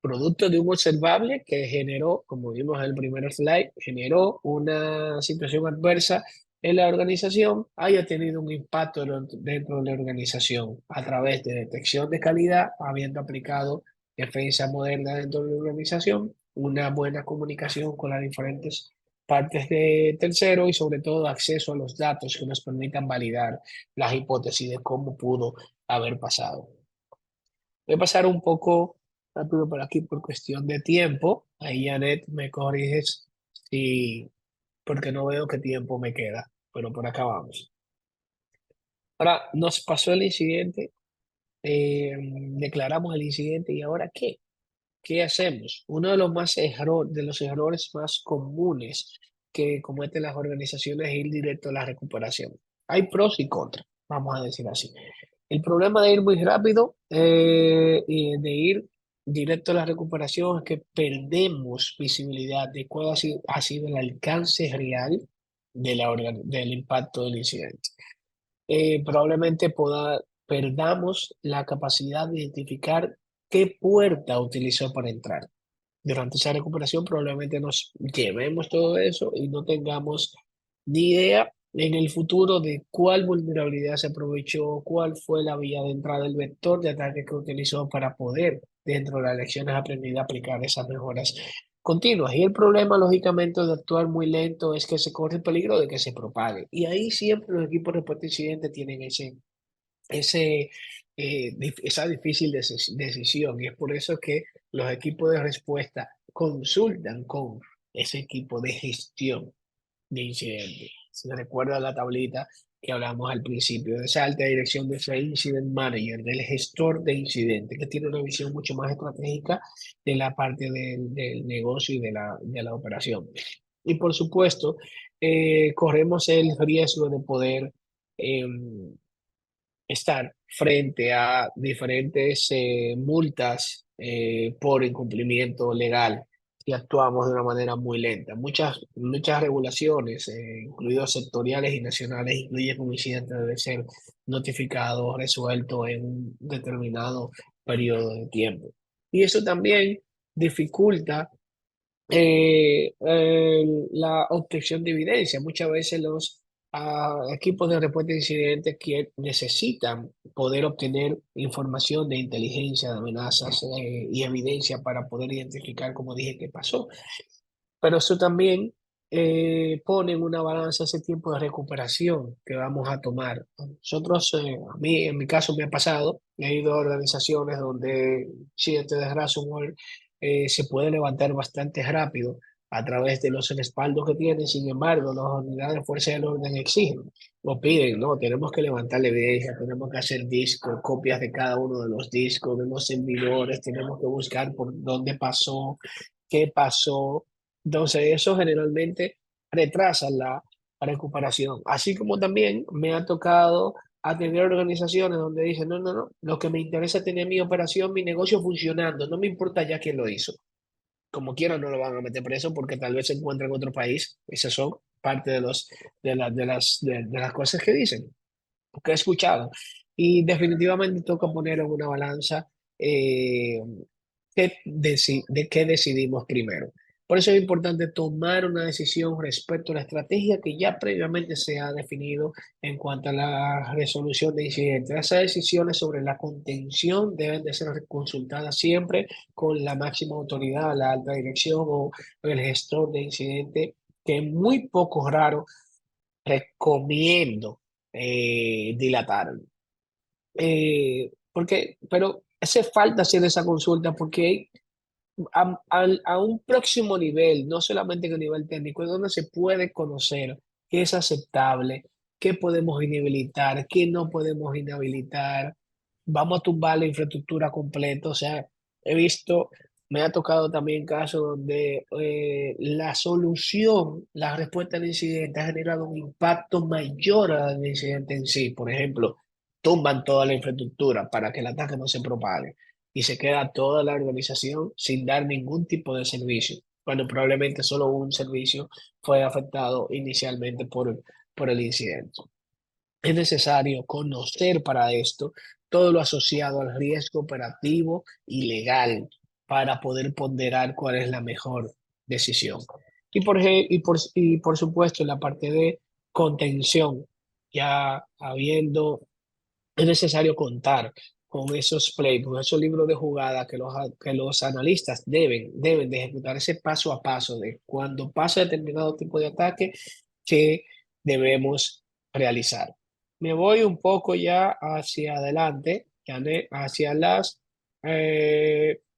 producto de un observable que generó, como vimos en el primer slide, generó una situación adversa en la organización, haya tenido un impacto dentro de la organización a través de detección de calidad, habiendo aplicado defensa moderna dentro de la organización, una buena comunicación con las diferentes partes de tercero y sobre todo acceso a los datos que nos permitan validar las hipótesis de cómo pudo haber pasado. Voy a pasar un poco rápido por aquí por cuestión de tiempo. Ahí, Janet, me corriges si, porque no veo qué tiempo me queda, pero por acá vamos. Ahora, nos pasó el incidente, declaramos el incidente y ahora ¿qué? ¿Qué hacemos? Uno de de los errores más comunes que cometen las organizaciones es ir directo a la recuperación. Hay pros y contras, vamos a decir así. El problema de ir muy rápido y de ir directo a la recuperación es que perdemos visibilidad de cuál ha sido el alcance real del impacto del incidente. Probablemente perdamos la capacidad de identificar qué puerta utilizó para entrar. Durante esa recuperación probablemente nos llevemos todo eso y no tengamos ni idea en el futuro de cuál vulnerabilidad se aprovechó, cuál fue la vía de entrada del vector de ataque que utilizó para poder, dentro de las lecciones aprendidas, aplicar esas mejoras continuas. Y el problema, lógicamente, de actuar muy lento es que se corre el peligro de que se propague. Y ahí siempre los equipos de respuesta a incidentes tienen esa difícil decisión. Y es por eso que los equipos de respuesta consultan con ese equipo de gestión de incidentes. Si recuerda la tablita que hablamos al principio, de esa alta dirección de ese incident manager, del gestor de incidentes, que tiene una visión mucho más estratégica de la parte del negocio y de la operación. Y por supuesto, corremos el riesgo de poder estar frente a diferentes multas por incumplimiento legal si actuamos de una manera muy lenta. Muchas regulaciones, incluidos sectoriales y nacionales, incluyen que un incidente debe ser notificado, resuelto en un determinado periodo de tiempo. Y eso también dificulta la obtención de evidencia. Muchas veces los equipos de respuesta a incidentes que necesitan poder obtener información de inteligencia, de amenazas y evidencia para poder identificar, como dije, qué pasó. Pero eso también pone en una balanza ese tiempo de recuperación que vamos a tomar. Nosotros, a mí, en mi caso me ha pasado, he ido a organizaciones donde accidente de ransomware se puede levantar bastante rápido a través de los respaldos que tienen. Sin embargo, las unidades de fuerza del orden exigen o piden, ¿no? Tenemos que levantar la evidencia, tenemos que hacer discos, copias de cada uno de los discos, de los servidores, tenemos que buscar por dónde pasó, qué pasó. Entonces, eso generalmente retrasa la recuperación. Así como también me ha tocado atender organizaciones donde dicen, no, no, no, lo que me interesa es tener mi operación, mi negocio funcionando, no me importa ya quién lo hizo. Como quiera no lo van a meter preso porque tal vez se encuentra en otro país. Esas son parte de las cosas que dicen, que he escuchado. Y definitivamente toca poner en una balanza eh, de qué decidimos primero. Por eso es importante tomar una decisión respecto a la estrategia que ya previamente se ha definido en cuanto a la resolución de incidentes. Esas decisiones sobre la contención deben de ser consultadas siempre con la máxima autoridad, la alta dirección o el gestor de incidente, que es muy poco raro recomiendo dilatar. Pero hace falta hacer esa consulta porque a un próximo nivel, no solamente en el nivel técnico, es donde se puede conocer qué es aceptable, qué podemos inhabilitar, qué no podemos inhabilitar. Vamos a tumbar la infraestructura completa. O sea, he visto, me ha tocado también casos donde la solución, la respuesta al incidente ha generado un impacto mayor al incidente en sí. Por ejemplo, tumban toda la infraestructura para que el ataque no se propague y se queda toda la organización sin dar ningún tipo de servicio, cuando probablemente solo un servicio fue afectado inicialmente por el incidente. Es necesario conocer para esto todo lo asociado al riesgo operativo y legal para poder ponderar cuál es la mejor decisión. Y por supuesto, en la parte de contención, ya es necesario contar con esos playbooks, esos libros de jugada que los analistas deben de ejecutar ese paso a paso de cuando pasa determinado tipo de ataque que debemos realizar. Me voy un poco ya hacia adelante, hacia las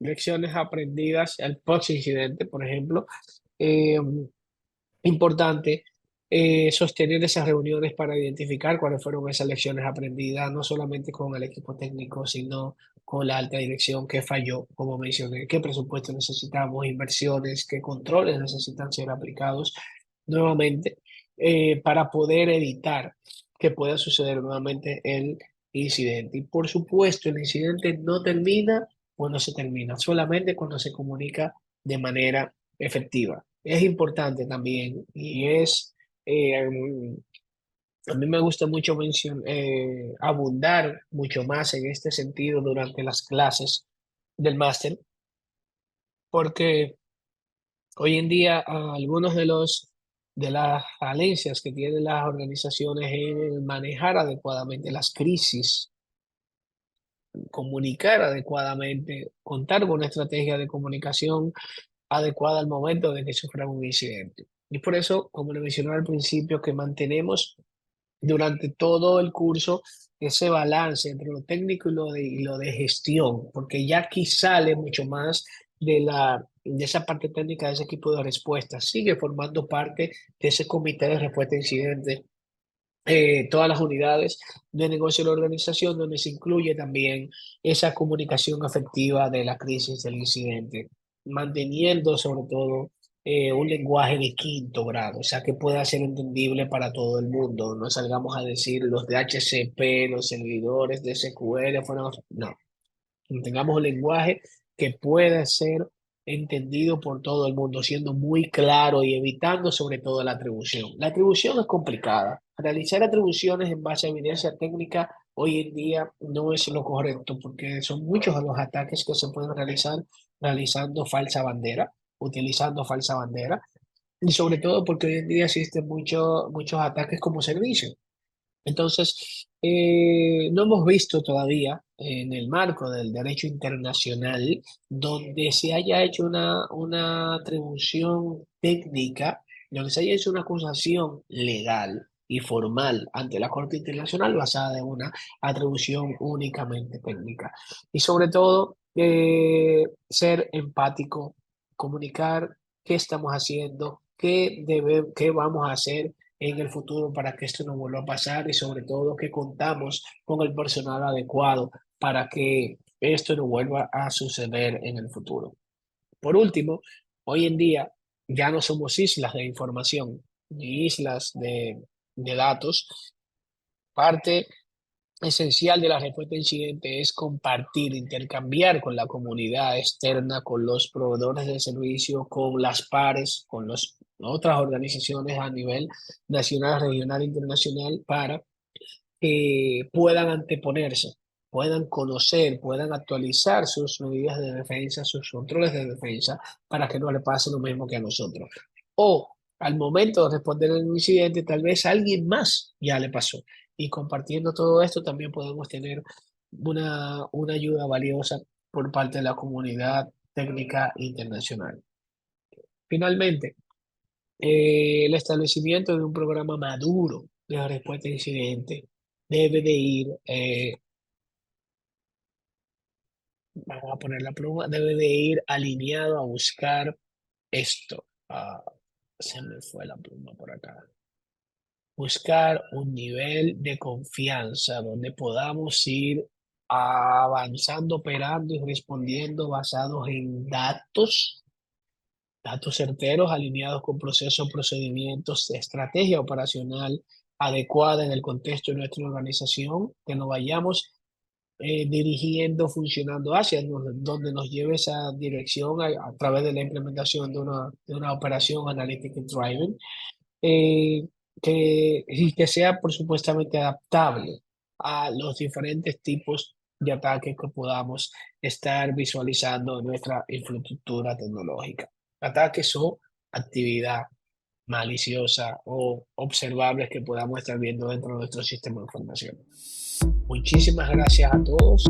lecciones aprendidas, el post-incidente, por ejemplo. Eh, Importante sostener esas reuniones para identificar cuáles fueron esas lecciones aprendidas, no solamente con el equipo técnico, sino con la alta dirección que falló, como mencioné, qué presupuesto necesitamos, inversiones, qué controles necesitan ser aplicados nuevamente para poder evitar que pueda suceder nuevamente el incidente. Y por supuesto, el incidente no termina cuando se termina, solamente cuando se comunica de manera efectiva. Es importante también y a mí me gusta mucho abundar mucho más en este sentido durante las clases del máster, porque hoy en día algunos de las falencias que tienen las organizaciones en manejar adecuadamente las crisis, comunicar adecuadamente, contar con una estrategia de comunicación adecuada al momento de que sufran un incidente. Y por eso, como le mencioné al principio, que mantenemos durante todo el curso ese balance entre lo técnico y lo de gestión, porque ya aquí sale mucho más de esa parte técnica de ese equipo de respuesta. Sigue formando parte de ese comité de respuesta a incidentes, todas las unidades de negocio de la organización, donde se incluye también esa comunicación efectiva de la crisis del incidente, manteniendo sobre todo un lenguaje de quinto grado, o sea, que pueda ser entendible para todo el mundo. No salgamos a decir los de HCP, los servidores de SQL, fueron, no, tengamos un lenguaje que pueda ser entendido por todo el mundo, siendo muy claro y evitando sobre todo la atribución. La atribución es complicada. Realizar atribuciones en base a evidencia técnica hoy en día no es lo correcto, porque son muchos los ataques que se pueden realizar realizando falsa bandera, utilizando falsa bandera, y sobre todo porque hoy en día existen muchos ataques como servicio. Entonces, no hemos visto todavía en el marco del derecho internacional donde se haya hecho una atribución técnica, donde se haya hecho una acusación legal y formal ante la Corte Internacional basada en una atribución únicamente técnica. Y sobre todo, ser empático, comunicar qué estamos haciendo, qué vamos a hacer en el futuro para que esto no vuelva a pasar y sobre todo que contamos con el personal adecuado para que esto no vuelva a suceder en el futuro. Por último, hoy en día ya no somos islas de información ni islas de datos. Parte esencial de la respuesta a incidente es compartir, intercambiar con la comunidad externa, con los proveedores de servicio, con las pares, con las otras organizaciones a nivel nacional, regional e internacional para que puedan anteponerse, puedan conocer, puedan actualizar sus medidas de defensa, sus controles de defensa, para que no le pase lo mismo que a nosotros. O al momento de responder a un incidente, tal vez a alguien más ya le pasó. Y compartiendo todo esto también podemos tener una ayuda valiosa por parte de la comunidad técnica internacional. Finalmente, el establecimiento de un programa maduro de respuesta a incidentes debe de ir, vamos a poner la pluma, debe de ir alineado a buscar esto. Se me fue la pluma por acá. Buscar un nivel de confianza donde podamos ir avanzando, operando y respondiendo basados en datos certeros, alineados con procesos, procedimientos, estrategia operacional adecuada en el contexto de nuestra organización, que nos vayamos dirigiendo, funcionando hacia donde nos lleve esa dirección a través de la implementación de una operación analítica driving, eh, y que sea, por supuestamente, adaptable a los diferentes tipos de ataques que podamos estar visualizando en nuestra infraestructura tecnológica. Ataques o actividad maliciosa o observables que podamos estar viendo dentro de nuestro sistema de información. Muchísimas gracias a todos.